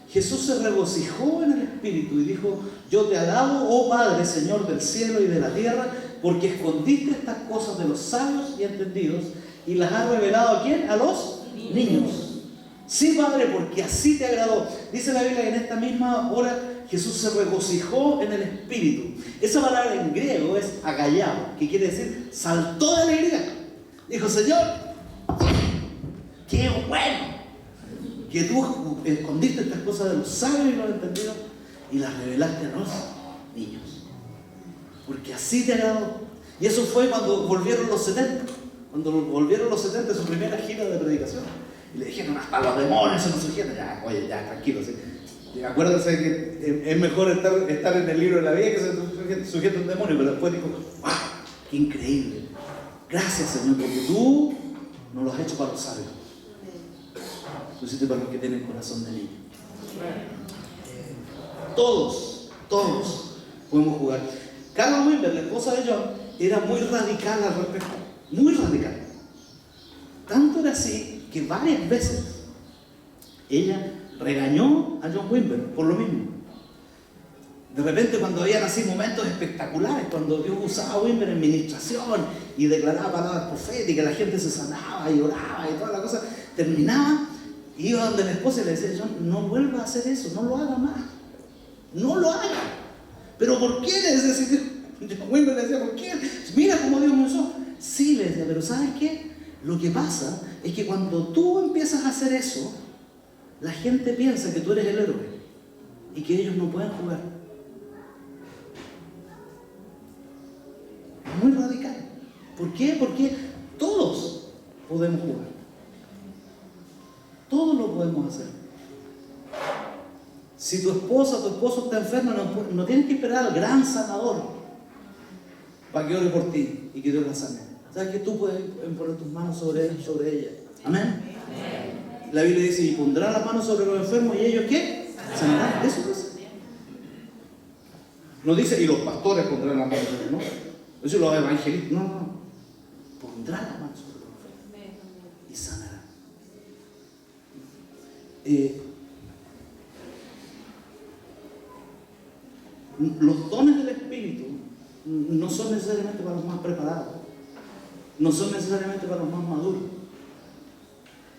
Jesús se regocijó en el Espíritu y dijo: yo te alabo, oh Padre, Señor del cielo y de la tierra, porque escondiste estas cosas de los sabios y entendidos y las has revelado ¿a quién? A los niños. Sí, Padre, porque así te agradó. Dice la Biblia que en esta misma hora Jesús se regocijó en el Espíritu. Esa palabra en griego es agallao, que quiere decir saltó de alegría. Dijo: Señor, qué bueno que tú escondiste estas cosas de los sabios y los entendidos y las revelaste a los niños. Porque así te agradó. Y eso fue cuando volvieron los 70. Cuando volvieron los 70, su primera gira de predicación. Y le dijeron, hasta los demonios se nos sujetan. Ya, oye, ya, tranquilo. ¿Sí? Y acuérdense que es mejor estar en el libro de la vida que se sujeta un demonio. Pero después dijo, ¡wow! ¡Qué increíble! Gracias, Señor, porque tú nos lo has hecho para los sabios. Lo hiciste para los que tienen corazón de niño. Todos podemos jugar. Carla Wimber, la esposa de John, era muy radical al respecto. Muy radical. Tanto era así que varias veces ella regañó a John Wimber por lo mismo. De repente, cuando habían así momentos espectaculares, cuando Dios usaba a Wimber en ministración y declaraba palabras proféticas, la gente se sanaba y oraba y toda la cosa, terminaba, iba donde la esposa y le decía, John, no vuelva a hacer eso, no lo haga más. No lo haga. ¿Pero por qué? Le decía, John Wimber le decía, ¿por qué? Mira cómo Dios me usó. Sí, le decía, pero ¿sabes qué? Lo que pasa es que cuando tú empiezas a hacer eso, la gente piensa que tú eres el héroe y que ellos no pueden jugar. Muy radical. ¿Por qué? Porque todos podemos jugar. Todos lo podemos hacer. Si tu esposa o tu esposo está enfermo, no tienes que esperar al gran sanador para que ore por ti y que Dios la sane. ¿Sabes que tú puedes poner tus manos sobre él, sobre ella? Amén. La Biblia dice, y pondrá las manos sobre los enfermos y ellos ¿qué? Sanarán. Eso es. No dice, y los pastores pondrán las manos sobre, ¿no? Eso los evangelistas. No. Pondrá las manos sobre los enfermos y sanarán. Los dones del Espíritu no son necesariamente para los más preparados, no son necesariamente para los más maduros.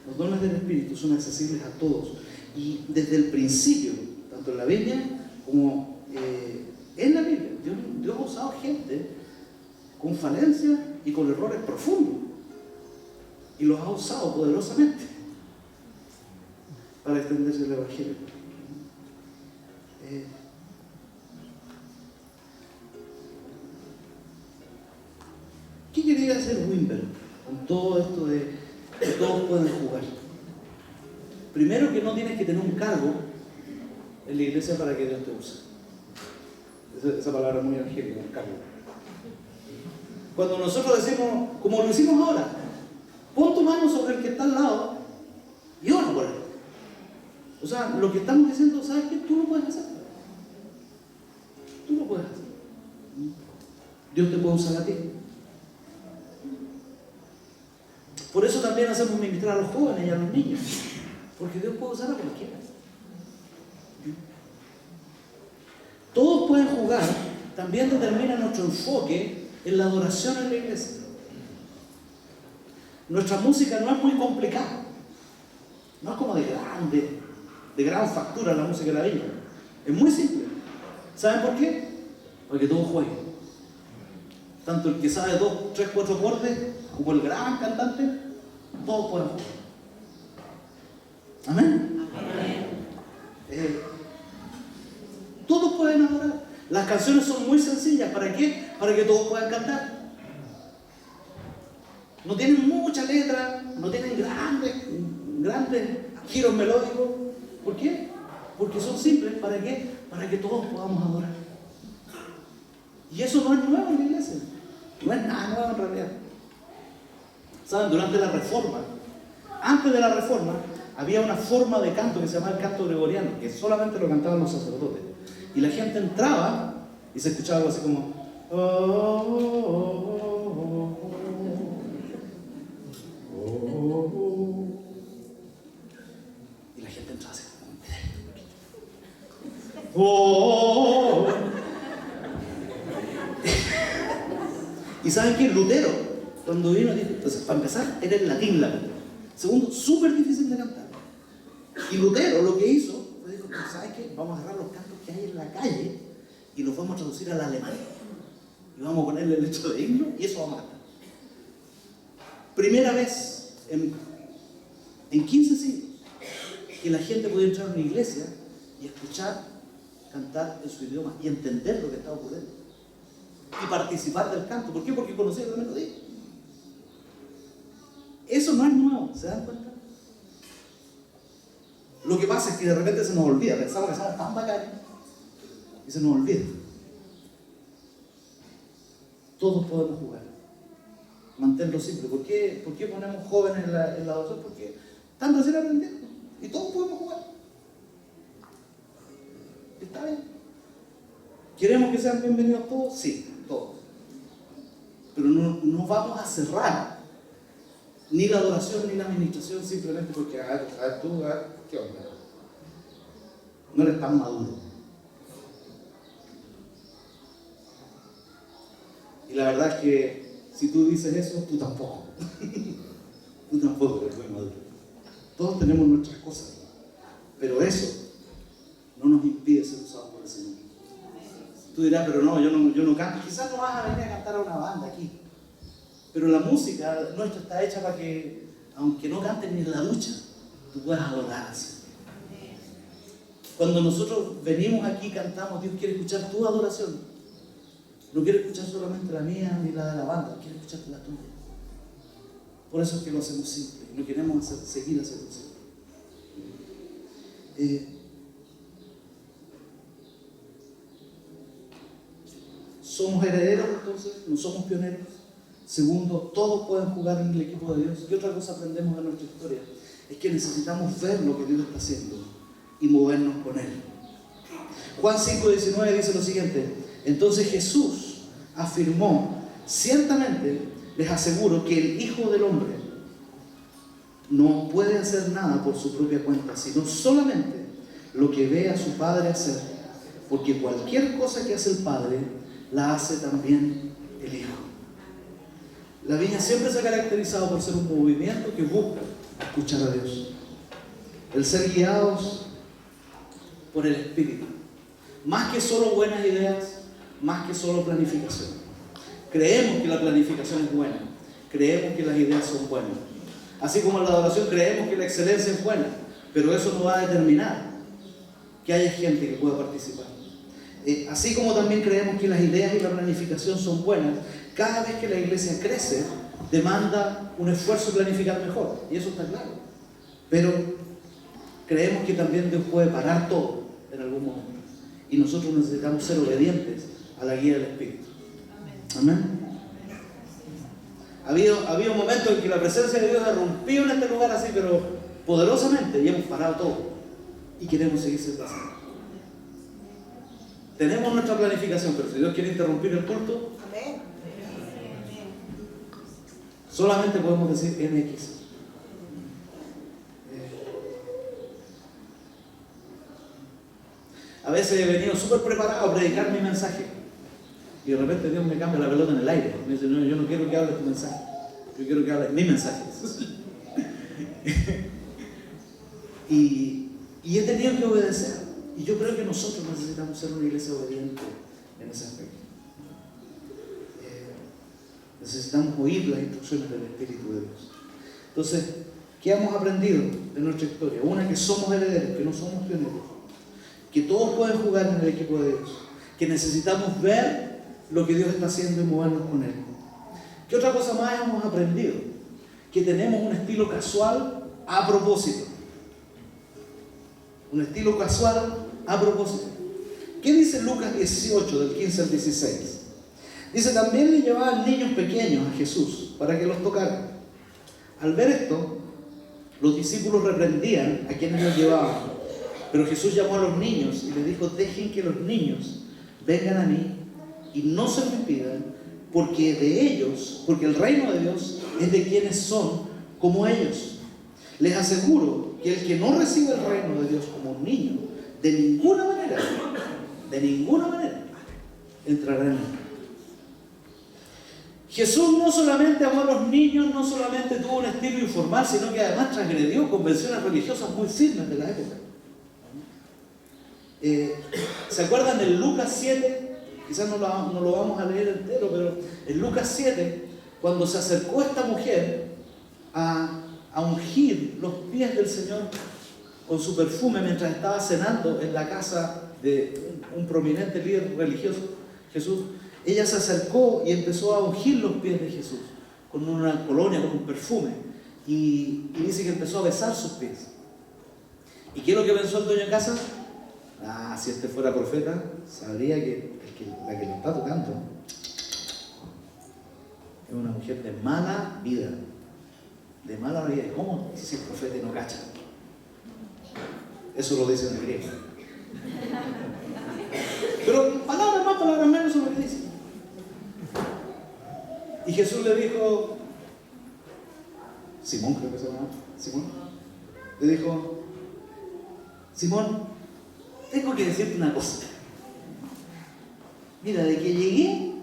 Los dones del Espíritu son accesibles a todos. Y desde el principio, tanto en la Biblia como en la Biblia, Dios ha usado gente con falencias y con errores profundos. Y los ha usado poderosamente para extenderse el Evangelio. ¿Qué quería hacer Wimber con todo esto de que todos pueden jugar? Primero, que no tienes que tener un cargo en la iglesia para que Dios te use. Esa palabra es muy evangélica, un cargo. Cuando nosotros decimos, como lo hicimos ahora, pon tu mano sobre el que está al lado y ora por él. O sea, lo que estamos diciendo, ¿sabes qué? Tú lo puedes hacer. Tú lo puedes hacer. Dios te puede usar a ti. Por eso también hacemos ministrar a los jóvenes y a los niños. Porque Dios puede usar a cualquiera. Todos pueden jugar. También determina nuestro enfoque en la adoración en la iglesia. Nuestra música no es muy complicada. No es como de gran factura la música de la Biblia. Es muy simple. ¿Saben por qué? Porque todos juegan. Tanto el que sabe 2, 3, 4 acordes como el gran cantante, todos pueden jugar. Amén. Todos pueden adorar. Las canciones son muy sencillas. ¿Para qué? Para que todos puedan cantar. No tienen mucha letra, no tienen grandes giros melódicos. ¿Por qué? Porque son simples. ¿Para qué? Para que todos podamos adorar. Y eso no es nuevo en la iglesia. No es nada nuevo en realidad. ¿Saben? Durante la Reforma, antes de la Reforma, había una forma de canto que se llamaba el canto gregoriano, que solamente lo cantaban los sacerdotes. Y la gente entraba y se escuchaba algo así como... Oh, oh, oh, oh, oh. Y la gente entraba así como... Oh, oh, oh. ¿Y saben qué? Lutero, cuando vino, dijo, entonces, para empezar, era en latín la canción. Segundo, súper difícil de cantar. Y Lutero lo que hizo fue, dijo, ¿sabes qué? Vamos a agarrar los cantos que hay en la calle y los vamos a traducir al alemán. Y vamos a ponerle el hecho de himno y eso vamos a cantar. Primera vez en 15 siglos que la gente podía entrar a una iglesia y escuchar cantar en su idioma y entender lo que está ocurriendo. Y participar del canto. ¿Por qué? Porque conocía la melodía. Eso no es nuevo, ¿se dan cuenta? Lo que pasa es que de repente se nos olvida, pensamos que somos tan bacanes y se nos olvida. Todos podemos jugar. Manténlo simple. ¿Por qué ponemos jóvenes en la adoración? Porque están recién aprendiendo y todos podemos jugar. ¿Está bien? ¿Queremos que sean bienvenidos todos? Sí, todos. Pero no vamos a cerrar ni la adoración ni la administración simplemente porque, ¿qué onda? No eres tan maduro. Y la verdad es que si tú dices eso, tú tampoco. Tú tampoco eres muy maduro. Todos tenemos nuestras cosas, pero eso no nos impide ser usados por el Señor. Tú dirás, pero no, yo no canto. Quizás no vas a venir a cantar a una banda aquí, pero la música nuestra está hecha para que, aunque no cantes ni en la ducha, tú puedas adorar así. Cuando nosotros venimos aquí y cantamos, Dios quiere escuchar tu adoración. No quiere escuchar solamente la mía ni la de la banda, quiere escuchar la tuya. Por eso es que lo hacemos simple, y lo queremos seguir haciendo simple. Somos herederos entonces, no somos pioneros. Segundo, todos pueden jugar en el equipo de Dios. ¿Qué otra cosa aprendemos de nuestra historia? Es que necesitamos ver lo que Dios está haciendo y movernos con Él. Juan 5:19 dice lo siguiente: entonces Jesús afirmó, ciertamente les aseguro que el Hijo del Hombre no puede hacer nada por su propia cuenta, sino solamente lo que ve a su Padre hacer, porque cualquier cosa que hace el Padre, la hace también el Hijo. La viña siempre se ha caracterizado por ser un movimiento que busca escuchar a Dios, el ser guiados por el Espíritu, más que solo buenas ideas, más que solo planificación. Creemos que la planificación es buena, creemos que las ideas son buenas, así como en la adoración creemos que la excelencia es buena, pero eso no va a determinar que haya gente que pueda participar. Así como también creemos que las ideas y la planificación son buenas, cada vez que la iglesia crece, demanda un esfuerzo planificar mejor, y eso está claro. Pero creemos que también Dios puede parar todo en algún momento, y nosotros necesitamos ser obedientes a la guía del Espíritu. Amén. Había un momento en que la presencia de Dios ha rompido en este lugar así, pero poderosamente, y hemos parado todo, y queremos seguir siendo así. Tenemos nuestra planificación, pero si Dios quiere interrumpir el culto, amén, solamente podemos decir MX. A veces he venido súper preparado a predicar mi mensaje y de repente Dios me cambia la pelota en el aire. Me dice, no, yo no quiero que hables tu mensaje, yo quiero que hables mi mensaje. y he tenido que obedecer. Y yo creo que nosotros necesitamos ser una iglesia obediente en ese aspecto. Necesitamos oír las instrucciones del Espíritu de Dios. Entonces, ¿qué hemos aprendido de nuestra historia? Una, que somos herederos, que no somos pioneros, que todos pueden jugar en el equipo de Dios, que necesitamos ver lo que Dios está haciendo y movernos con Él. ¿Qué otra cosa más hemos aprendido? Que tenemos un estilo casual a propósito. Un estilo casual a propósito. ¿Qué dice Lucas 18, del 15 al 16? Dice, también le llevaban niños pequeños a Jesús para que los tocaran. Al ver esto, los discípulos reprendían a quienes los llevaban. Pero Jesús llamó a los niños y les dijo, dejen que los niños vengan a mí y no se lo impidan, porque el reino de Dios es de quienes son como ellos. Les aseguro que el que no recibe el reino de Dios como un niño, de ninguna manera, entrará en él. Jesús no solamente amó a los niños, no solamente tuvo un estilo informal, sino que además transgredió convenciones religiosas muy firmes de la época. ¿Se acuerdan del Lucas 7? Quizás no lo vamos a leer entero, pero en Lucas 7, cuando se acercó esta mujer a ungir los pies del Señor con su perfume mientras estaba cenando en la casa de un prominente líder religioso, Jesús, ella se acercó y empezó a ungir los pies de Jesús con una colonia, con un perfume, y dice que empezó a besar sus pies. ¿Y qué es lo que pensó el dueño de casa? Ah, si este fuera profeta, sabría que la que lo está tocando es una mujer de mala vida. De mala vida. ¿Cómo si es profeta y no cacha? Eso lo dice en el griego. Pero palabras más, palabras menos, eso es lo que dice. Y Jesús le dijo, Simón, creo que se llama, Simón, le dijo, Simón, tengo que decirte una cosa. Mira, de que llegué,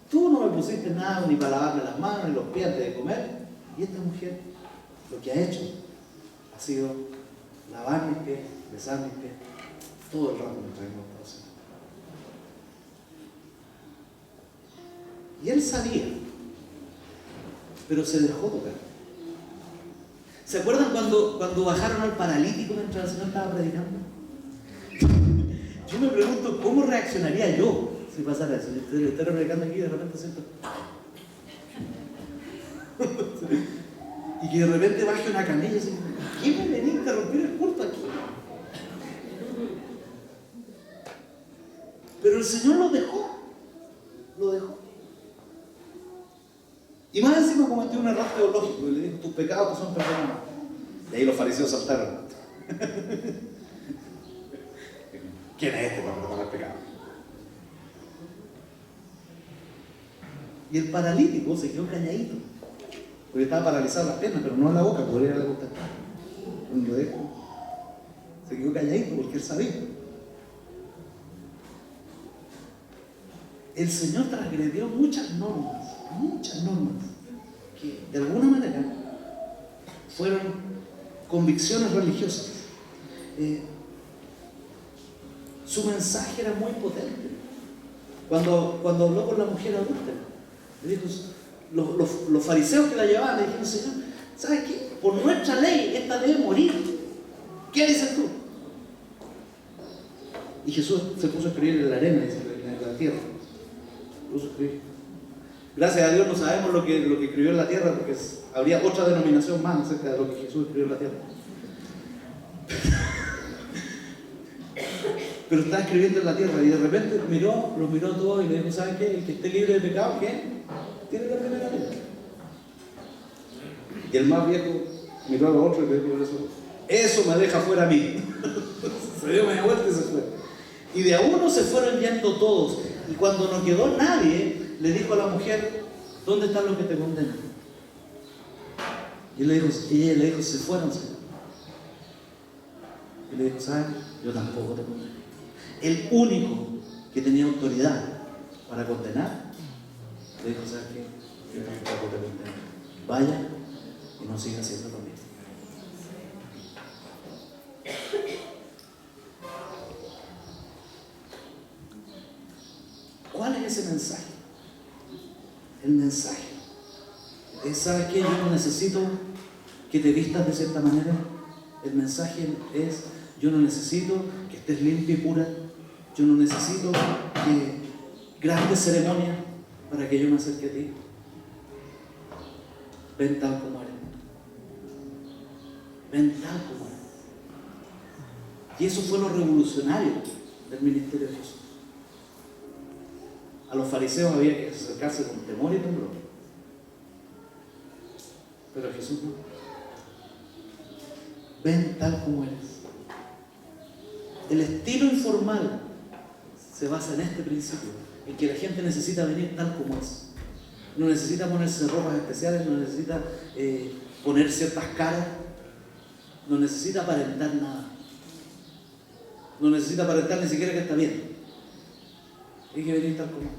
tú no me pusiste nada ni para lavarme las manos ni los pies antes de comer, y esta mujer lo que ha hecho ha sido lavar mis pies, besar mis pies, todo el rato mientras hemos estado haciendo. Y él sabía, pero se dejó tocar. ¿Se acuerdan cuando bajaron al paralítico mientras el Señor estaba predicando? Yo me pregunto, ¿cómo reaccionaría yo si pasara eso? Yo estoy predicando aquí y de repente siento... y que de repente baje una camilla y dice, ¿quién me venía a interrumpir el culto aquí? Pero el Señor lo dejó. Lo dejó. Y más encima cometió un error teológico y le dijo, tus pecados te son perdonados. Y ahí los fariseos saltaron. ¿Quién es este para perdonar el pecado? Y el paralítico se quedó calladito, porque estaba paralizado las piernas, pero no en la boca, podría haberle contestado. Cuando lo dejo, se quedó calladito porque él sabía. El Señor transgredió muchas normas, que de alguna manera fueron convicciones religiosas. Su mensaje era muy potente. Cuando habló con la mujer adulta, le dijo, los fariseos que la llevaban le dijeron, Señor, ¿sabes qué? Por nuestra ley, esta debe morir. ¿Qué dices tú? Y Jesús se puso a escribir en la arena, en la tierra. Gracias a Dios no sabemos lo que escribió en la tierra, porque habría otra denominación más acerca de lo que Jesús escribió en la tierra. Pero estaba escribiendo en la tierra y de repente los miró a todos y le dijo, ¿saben qué? El que esté libre de pecado, ¿qué? Tiene la primera ley. Y el más viejo miró a los otros y le dijo, eso me deja fuera a mí. Se dio media vuelta y se fue. Y de a uno se fueron yendo todos. Y cuando no quedó nadie, le dijo a la mujer, ¿dónde están los que te condenan? Y ella le dijo, se fueron, Señor. Y le dijo, ¿sabes? Yo tampoco te condeno. El único que tenía autoridad para condenar, le dijo, ¿sabes qué? Yo tampoco te condeno. Vaya y no siga haciendo lo mismo. ¿Cuál es ese mensaje? El mensaje es, ¿sabes qué? Yo no necesito que te vistas de cierta manera. El mensaje es, yo no necesito que estés limpia y pura. Yo no necesito grandes ceremonias para que yo me acerque a ti. Ven tal como eres. Ven tal como eres. Y eso fue lo revolucionario del ministerio de Jesús. A los fariseos había que acercarse con temor y temblor. Pero a Jesús no. Ven tal como eres. El estilo informal se basa en este principio, en que la gente necesita venir tal como es. No necesita ponerse ropas especiales, no necesita poner ciertas caras, no necesita aparentar nada. No necesita aparentar ni siquiera que está bien. Hay que venir tal como es.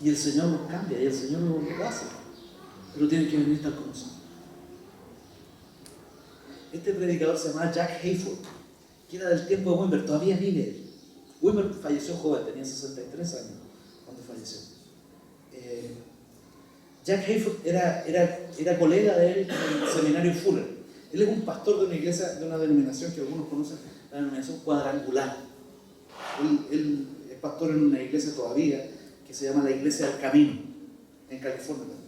Y el Señor los cambia, y el Señor lo hace. Pero tienen que venir tal como son. Este predicador se llamaba Jack Hayford, que era del tiempo de Wimber, todavía vive él. Wimber falleció joven, tenía 63 años cuando falleció. Jack Hayford era colega de él en el seminario Fuller. Él es un pastor de una iglesia, de una denominación que algunos conocen, la denominación cuadrangular. Él es pastor en una iglesia todavía que se llama la Iglesia del Camino, en California también.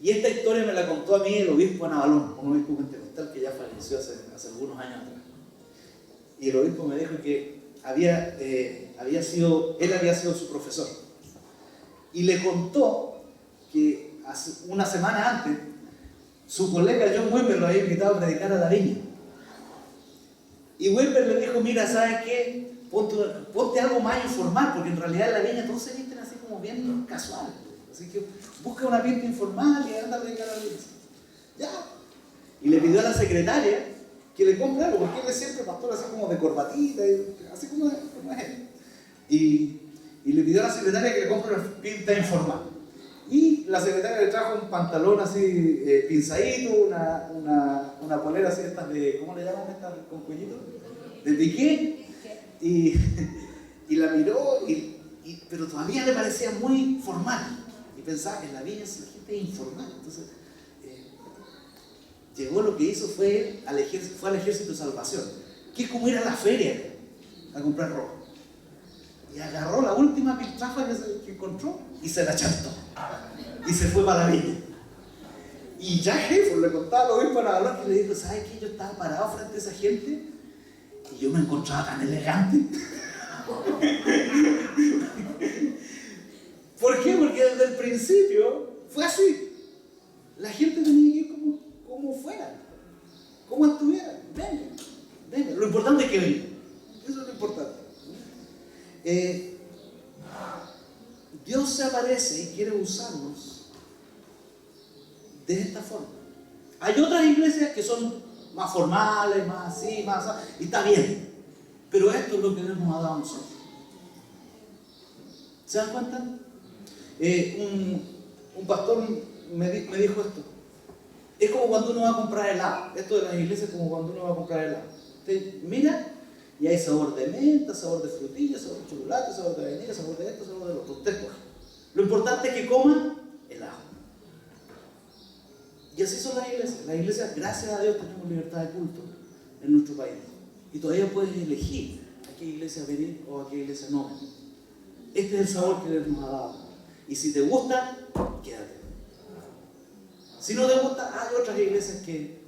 Y esta historia me la contó a mí el obispo Navalón, un obispo pentecostal que ya falleció hace algunos años atrás. Y el obispo me dijo que él había sido su profesor. Y le contó que una semana antes, su colega John Wimber lo había invitado a predicar a la viña. Y Wimber le dijo, mira, ¿sabes qué? Ponte algo más informal, porque en realidad en la viña todos se visten así como bien casual. Así que busca un ambiente informal y anda a predicar a la iglesia. Ya. Y le pidió a la secretaria que le compre algo, porque él es siempre pastor así como de corbatita, así como es él. Y le pidió a la secretaria que le compre una pinta informal. Y la secretaria le trajo un pantalón así pinzadito, una polera así estas de, ¿cómo le llaman estas con cuellito? De piqué. Y la miró, pero todavía le parecía muy formal. Y pensaba que en la viña la gente es informal. Entonces, llegó, lo que hizo fue al ejército de salvación, que es como ir a la feria a comprar ropa. Y agarró la última piltrafa que encontró y se la chantó. Y se fue para la viña. Y Jack Hayford le contaba a los obispos a hablar que le dijo, ¿sabes qué? Yo estaba parado frente a esa gente y yo me encontraba tan elegante. ¿Por qué? Porque desde el principio fue así. La gente tenía que ir como fuera, como estuviera. Venga. Lo importante es que venga. Eso es lo importante. Dios se aparece y quiere usarnos de esta forma. Hay otras iglesias que son más formales, más así, y está bien. Pero esto es lo que Dios nos ha dado a nosotros. ¿Se dan cuenta? Un pastor me dijo esto. Es como cuando uno va a comprar helado. Esto de las iglesias es como cuando uno va a comprar helado. Usted mira y hay sabor de menta, sabor de frutilla, sabor de chocolate, sabor de vainilla, sabor de esto, sabor de lo otro. Usted escoge. Lo importante es que coman helado. Y así son las iglesias. Las iglesias, gracias a Dios, tenemos libertad de culto en nuestro país. Y todavía puedes elegir a qué iglesia venir o a qué iglesia no venir. Este es el sabor que Dios nos ha dado. Y si te gusta, quédate. Si no te gusta, hay otras iglesias que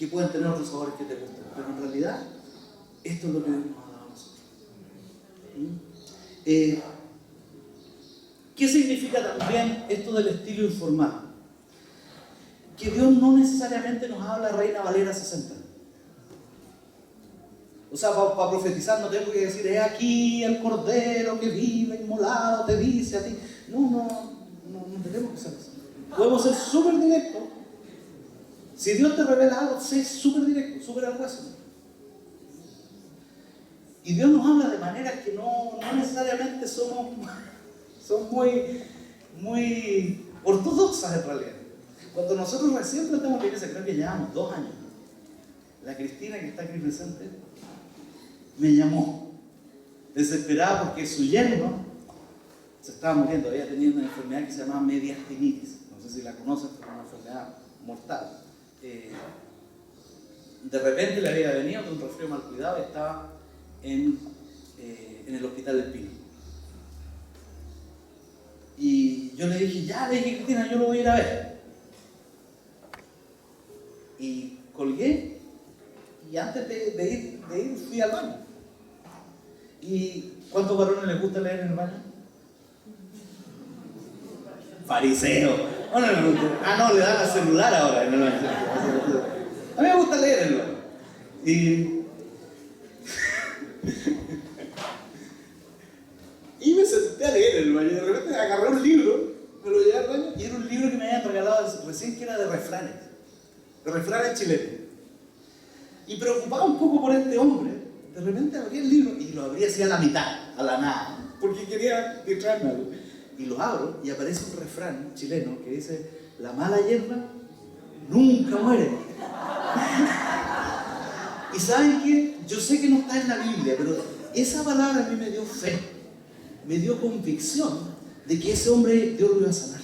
pueden tener otros sabores que te gustan. Pero en realidad, esto es lo que Dios nos ha dado a nosotros. ¿Qué significa también esto del estilo informal? Que Dios no necesariamente nos habla Reina Valera 60. O sea, para profetizar no tengo que decir, he aquí el Cordero que vive inmolado, te dice a ti. No tenemos que ser así. Podemos ser súper directos. Si Dios te revela algo, sé súper directo, súper al hueso. Y Dios nos habla de maneras que no necesariamente son muy ortodoxas en realidad. Cuando nosotros recién plantamos la iglesia, creo que llevamos 2 años, la Cristina, que está aquí presente, me llamó desesperada porque su yerno se estaba muriendo, había tenido una enfermedad que se llama mediastinitis. No sé si la conocen, pero es una enfermedad mortal. De repente le había venido de un resfrío mal cuidado y estaba en el hospital del Pino. Y yo le dije, Cristina, yo lo voy a ir a ver. Y colgué y antes de ir fui al baño. ¿Y cuántos varones les gusta leer en el baño? Fariseo. No, le dan al celular ahora en el baño. A mí me gusta leer en el baño. Y me senté a leer en el baño. De repente agarré un libro, me lo llevé al baño y era un libro que me habían regalado recién, que era de refranes chilenos. Y preocupado un poco por este hombre, de repente abrí el libro y lo abrí así a la mitad, a la nada, porque quería distraerme algo. Y lo abro y aparece un refrán chileno que dice: la mala hierba nunca muere. Y ¿saben qué? Yo sé que no está en la Biblia, pero esa palabra a mí me dio fe, me dio convicción de que ese hombre Dios lo iba a sanar.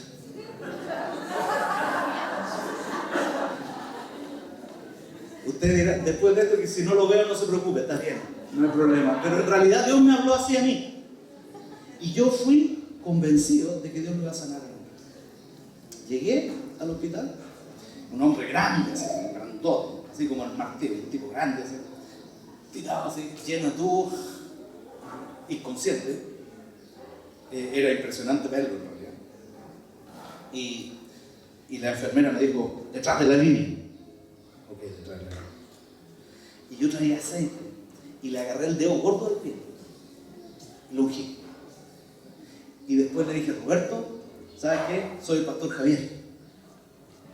Usted dirá, después de esto, que si no lo veo no se preocupe, está bien, no hay problema. Pero en realidad Dios me habló así a mí. Y yo fui convencido de que Dios me iba a sanar. Llegué al hospital, un hombre grande, así, grandote, así como el martillo, un tipo grande, así, tirado así, lleno de tubos, inconsciente. Era impresionante verlo en realidad. Y la enfermera me dijo, detrás de la línea. Ok, detrás de la línea. Y yo traía aceite y le agarré el dedo gordo del pie y lo ungí. Y después le dije, Roberto, ¿sabes qué? Soy el pastor Javier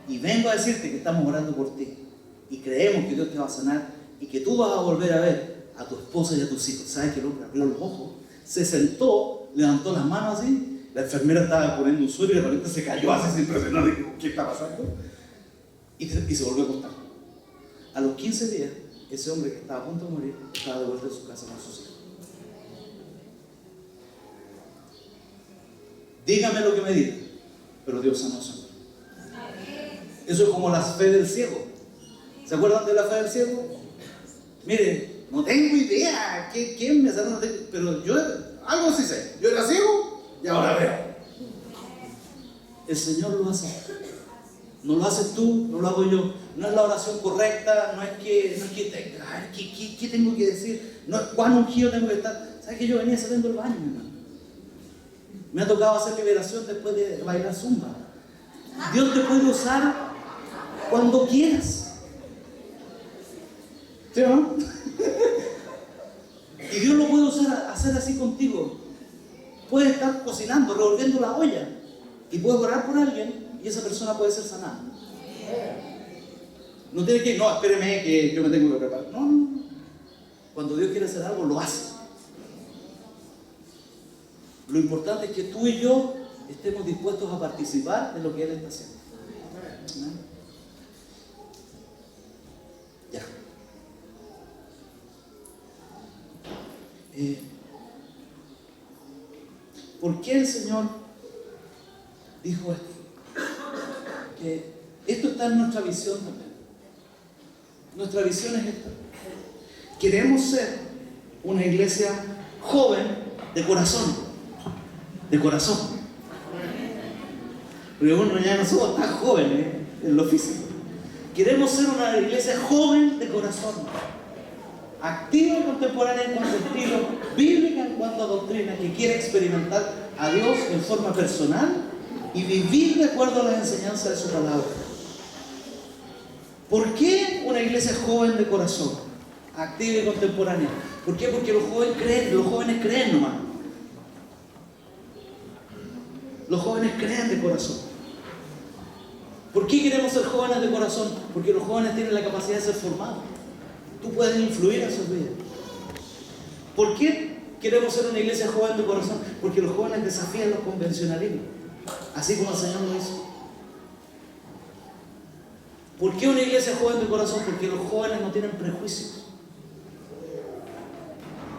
y vengo a decirte que estamos orando por ti y creemos que Dios te va a sanar y que tú vas a volver a ver a tu esposa y a tus hijos. ¿Sabes qué? El hombre abrió los ojos, se sentó, levantó las manos así, la enfermera estaba poniendo un suero y de repente se cayó así, se impresionó, dijo, ¿qué está pasando? Y se volvió a acostar. A los 15 días, ese hombre que estaba a punto de morir estaba de vuelta en su casa con sus hijos. Dígame lo que me diga, pero Dios sanó a su hombre. Eso es como la fe del ciego. ¿Se acuerdan de la fe del ciego? Mire, no tengo idea quién me sanó, pero yo algo sí sé. Yo era ciego y ahora veo. El Señor lo hace. No lo haces tú, no lo hago yo. No es la oración correcta, no es que ¿qué tengo que decir? No es cuán ungido tengo que estar. ¿Sabes que yo venía saliendo del baño, hermano? Me ha tocado hacer liberación después de bailar zumba. Dios te puede usar cuando quieras. ¿Sí o no? Y Dios lo puede usar, hacer así contigo. Puedes estar cocinando, revolviendo la olla y puedes orar por alguien y esa persona puede ser sanada. No tiene que, no, espéreme que yo me tengo que preparar. No. Cuando Dios quiere hacer algo, lo hace. Lo importante es que tú y yo estemos dispuestos a participar de lo que Él está haciendo. Ya. ¿Por qué el Señor dijo esto? Que esto está en nuestra visión también. Nuestra visión es esta. Queremos ser una iglesia joven de corazón. De corazón. Porque bueno, ya no somos tan jóvenes en lo físico. Queremos ser una iglesia joven de corazón, activa y contemporánea en cuanto a estilo, bíblica en cuanto a doctrina, que quiere experimentar a Dios en forma personal y vivir de acuerdo a las enseñanzas de su palabra. ¿Por qué una iglesia joven de corazón, activa y contemporánea? ¿Por qué? Porque los jóvenes creen nomás. Los jóvenes creen de corazón. ¿Por qué queremos ser jóvenes de corazón? Porque los jóvenes tienen la capacidad de ser formados. Tú puedes influir en sus vidas. ¿Por qué queremos ser una iglesia joven de corazón? Porque los jóvenes desafían los convencionalismos, así como el Señor lo hizo. ¿Por qué una iglesia joven de corazón? Porque los jóvenes no tienen prejuicios.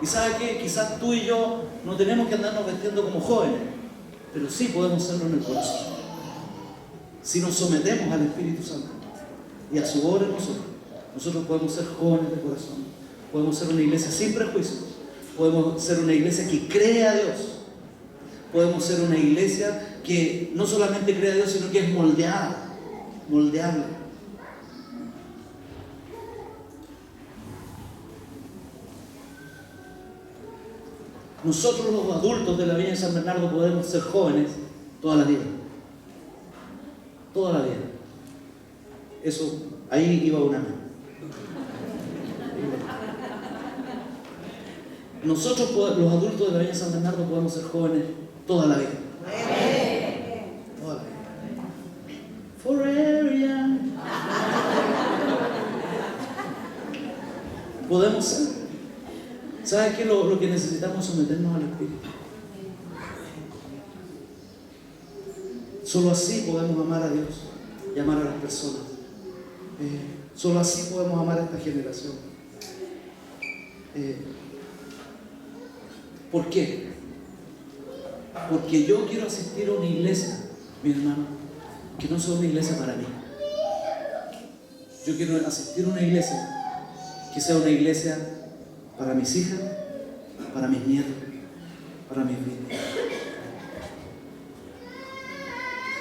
Y ¿sabe qué? Quizás tú y yo no tenemos que andarnos vestiendo como jóvenes, pero sí podemos serlo en el corazón. Si nos sometemos al Espíritu Santo y a su obra en nosotros podemos ser jóvenes de corazón. Podemos ser una iglesia sin prejuicios. Podemos ser una iglesia que cree a Dios. Podemos ser una iglesia que no solamente cree a Dios, sino que es moldeable. Nosotros los adultos de la Viña de San Bernardo podemos ser jóvenes toda la vida. Toda la vida. Eso, ahí iba un amén. Nosotros los adultos de la Viña de San Bernardo podemos ser jóvenes toda la vida. Toda la vida. Forever young. Podemos ser. ¿Sabes qué? Lo que necesitamos es someternos al Espíritu. Solo así podemos amar a Dios y amar a las personas. Solo así podemos amar a esta generación. ¿Por qué? Porque yo quiero asistir a una iglesia, mi hermano, que no sea una iglesia para mí. Yo quiero asistir a una iglesia que sea una iglesia para mis hijas, para mis nietos, para mis bisnietos.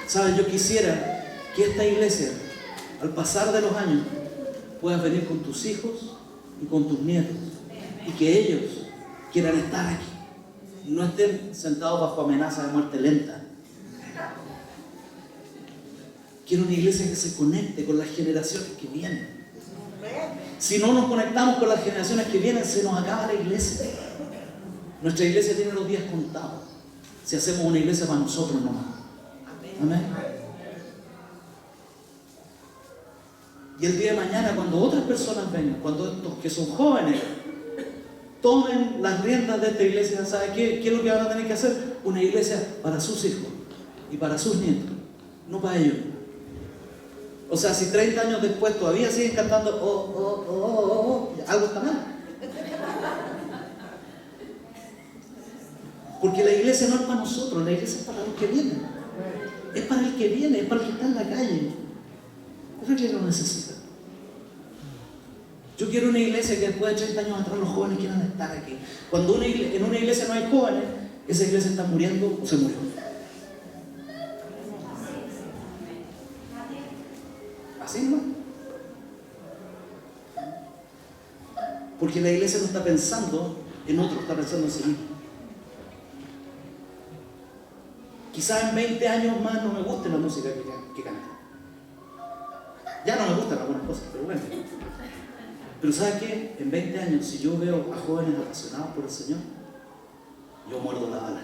¿Sabes? Yo quisiera que esta iglesia, al pasar de los años, puedas venir con tus hijos y con tus nietos, y que ellos quieran estar aquí, no estén sentados bajo amenaza de muerte lenta. Quiero una iglesia que se conecte con las generaciones que vienen. Si no nos conectamos con las generaciones que vienen, se nos acaba la iglesia. Nuestra iglesia tiene los días contados si hacemos una iglesia para nosotros nomás. Amén. Y el día de mañana, cuando otras personas vengan, cuando estos que son jóvenes tomen las riendas de esta iglesia, ¿sabe qué es lo que van a tener que hacer? Una iglesia para sus hijos y para sus nietos, no para ellos. O sea, si 30 años después todavía siguen cantando algo está mal. Porque la iglesia no es para nosotros, la iglesia es para los que vienen. Es para el que viene, es para el que está en la calle. Es el que lo necesita. Yo quiero una iglesia que después de 30 años atrás los jóvenes quieran estar aquí. Cuando en una iglesia no hay jóvenes, esa iglesia está muriendo o se murió. Así no. Porque la iglesia no está pensando en otro, está pensando en sí mismo. Quizás en 20 años más no me guste la música que canta. Ya no me gustan algunas cosas, pero bueno. Pero ¿sabes qué? En 20 años, si yo veo a jóvenes apasionados por el Señor, yo muerdo la bala.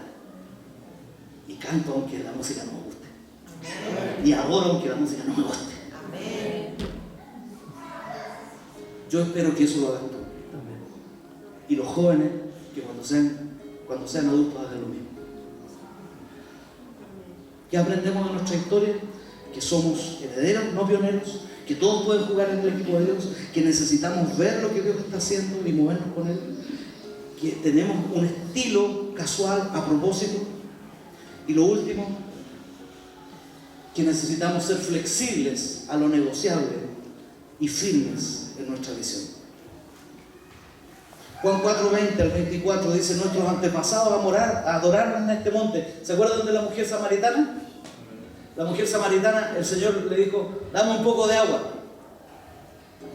Y canto aunque la música no me guste. Y adoro aunque la música no me guste. Yo espero que eso lo hagan tú. Y los jóvenes, que cuando sean adultos hagan lo mismo. ¿Qué aprendemos de nuestra historia? Que somos herederos, no pioneros, que todos pueden jugar en el equipo de Dios, que necesitamos ver lo que Dios está haciendo y movernos con Él, que tenemos un estilo casual a propósito, y lo último, que necesitamos ser flexibles a lo negociable y firmes en nuestra visión. Juan 4:20 al 24 dice: nuestros antepasados adoraron en este monte. ¿Se acuerdan de la mujer samaritana? La mujer samaritana, el Señor le dijo: dame un poco de agua.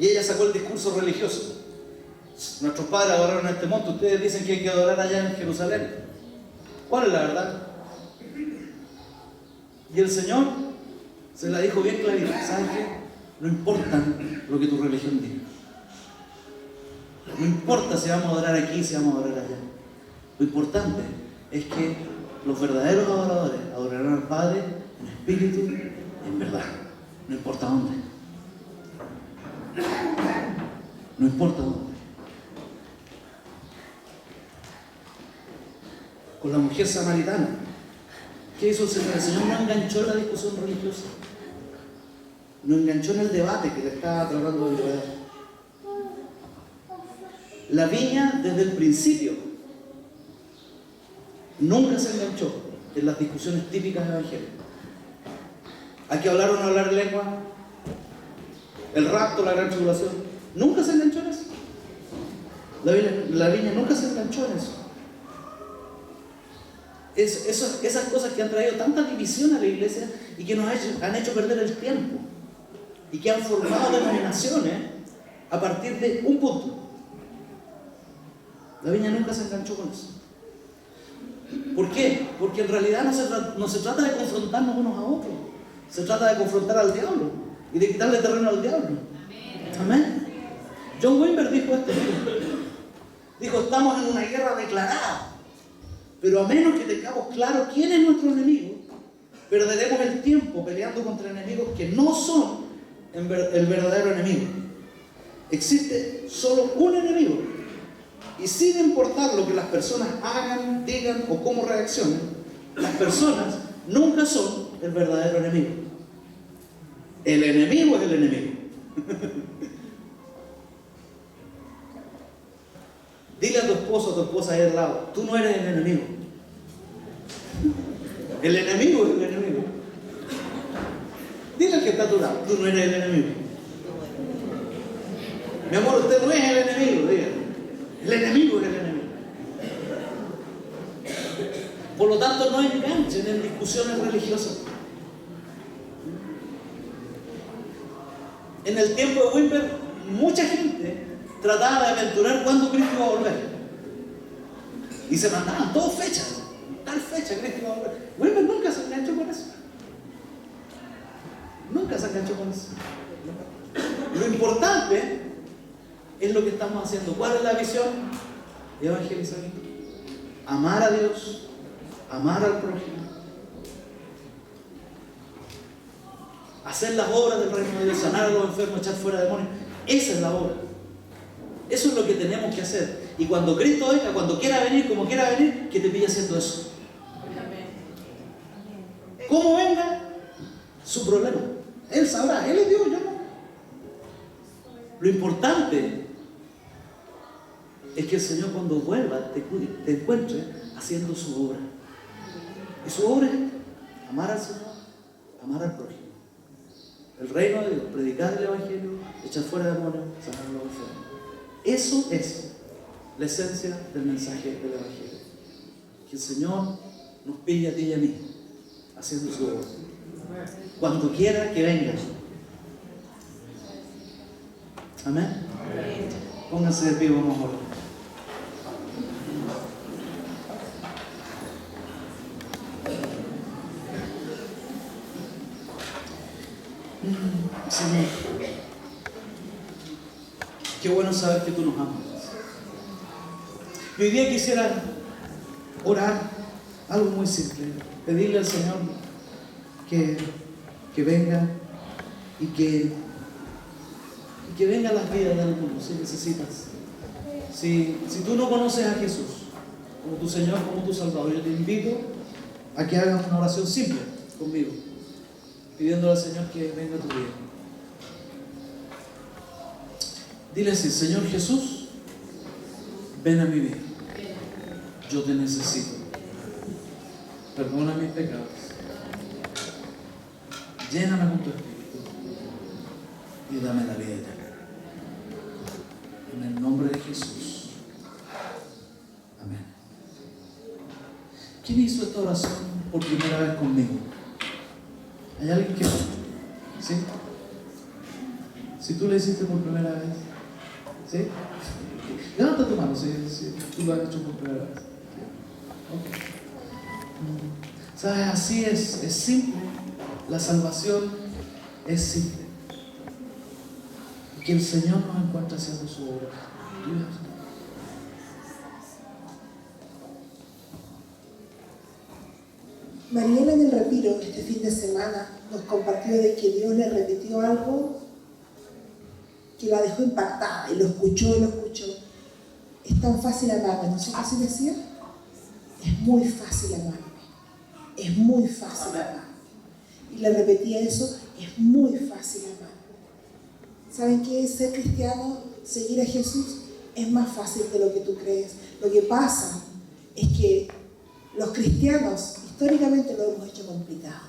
Y ella sacó el discurso religioso. Nuestros padres adoraron en este monte. Ustedes dicen que hay que adorar allá en Jerusalén. ¿Cuál es la verdad? Y el Señor se la dijo bien clarita. ¿Sabes qué? No importa lo que tu religión diga. No importa si vamos a adorar aquí, si vamos a adorar allá. Lo importante es que los verdaderos adoradores adorarán al Padre en espíritu y en verdad. No importa dónde. No importa dónde. Con la mujer samaritana, ¿qué hizo el Señor? El Señor no enganchó en la discusión religiosa. No enganchó en el debate que le estaba tratando de enredar. La viña, desde el principio, nunca se enganchó en las discusiones típicas evangélicas. Aquí hablaron a hablar lengua, el rapto, la gran tribulación. Nunca se enganchó en eso. La viña nunca se enganchó en eso. Esas cosas que han traído tanta división a la iglesia y que nos han hecho perder el tiempo y que han formado denominaciones a partir de un punto. La viña nunca se enganchó con eso. ¿Por qué? Porque en realidad no se trata de confrontarnos unos a otros. Se trata de confrontar al diablo y de quitarle terreno al diablo. Amén. John Wimber dijo esto. Dijo: estamos en una guerra declarada, pero a menos que tengamos claro quién es nuestro enemigo, perderemos el tiempo peleando contra enemigos que no son el verdadero enemigo. Existe solo un enemigo. Y sin importar lo que las personas hagan, digan o cómo reaccionen, las personas nunca son el verdadero enemigo. El enemigo es el enemigo. Dile a tu esposo o a tu esposa ahí al lado: tú no eres el enemigo. El enemigo es el enemigo. Dile al que está a tu lado: tú no eres el enemigo. Mi amor, usted no es el enemigo, dígale. El enemigo es el enemigo. Por lo tanto, no enganchen en discusiones religiosas. En el tiempo de Wimber, mucha gente trataba de aventurar cuándo Cristo iba a volver. Y se mandaban todas fechas. Tal fecha Cristo iba a volver. Wimber nunca se enganchó con eso. Nunca se enganchó con eso. Lo importante es lo que estamos haciendo. ¿Cuál es la visión? Evangelizar. Amar a Dios, amar al prójimo, hacer las obras del reino de Dios, sanar a los enfermos, echar fuera demonios. Esa es la obra. Eso es lo que tenemos que hacer. Y cuando Cristo venga, cuando quiera venir, como quiera venir, que te pille haciendo eso. ¿Cómo venga? Su problema. Él sabrá, Él es Dios, yo no. Lo importante es que el Señor cuando vuelva te encuentre haciendo su obra. Y su obra es amar al Señor, amar al prójimo. El reino de Dios, predicar el Evangelio, echar fuera demonios, sanar a los enfermos. Eso es la esencia del mensaje del Evangelio. Que el Señor nos pille a ti y a mí haciendo su obra. Cuando quiera que venga. Amén. Pónganse de pie, vamos a orar. Señor, qué bueno saber que tú nos amas. Y hoy día quisiera orar algo muy simple, pedirle al Señor que venga y que venga a las vidas del mundo, si necesitas. Si tú no conoces a Jesús como tu Señor, como tu Salvador, yo te invito a que hagas una oración simple conmigo, pidiéndole al Señor que venga a tu vida. Dile así: Señor Jesús, ven a mi vida. Yo te necesito. Perdona mis pecados. Lléname con tu Espíritu y dame la vida eterna. En el nombre de Jesús. Amén. ¿Quién hizo esta oración por primera vez conmigo? ¿Hay alguien que? ¿Sí? Si tú la hiciste por primera vez, ¿sí? Levanta tu mano si tú lo has hecho por primera vez. Okay. ¿Sabes? Así es simple. La salvación es simple. Que el Señor nos encuentre haciendo su obra. Mariela en el retiro este fin de semana nos compartió de que Dios le repitió algo que la dejó impactada, y lo escuchó. Es tan fácil amarme, ¿no sé qué se decía? Es muy fácil amarme, es muy fácil amarme. Y le repetía eso: es muy fácil amarme. ¿Saben qué es ser cristiano? Seguir a Jesús es más fácil de lo que tú crees. Lo que pasa es que los cristianos históricamente lo hemos hecho complicado.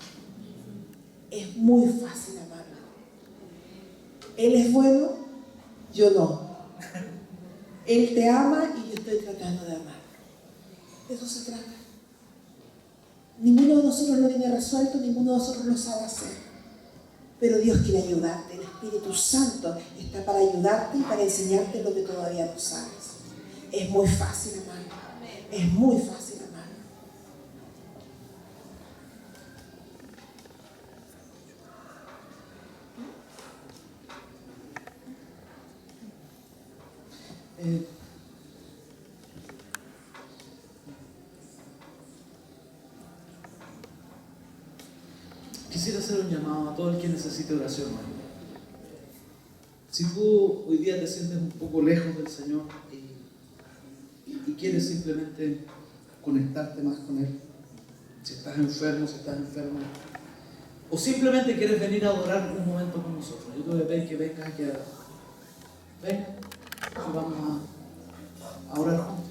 Es muy fácil amarlo. Él es bueno, yo no. Él te ama y yo estoy tratando de amar. De eso se trata. Ninguno de nosotros lo tiene resuelto, ninguno de nosotros lo sabe hacer. Pero Dios quiere ayudarte. El Espíritu Santo está para ayudarte y para enseñarte lo que todavía no sabes. Es muy fácil amar. Es muy fácil amar. Quisiera hacer un llamado a todo el que necesite oración. Si tú hoy día te sientes un poco lejos del Señor y quieres simplemente conectarte más con Él, si estás enfermo, o simplemente quieres venir a adorar un momento con nosotros, yo te voy a pedir que vengas aquí a... Ven, y vamos a orar juntos.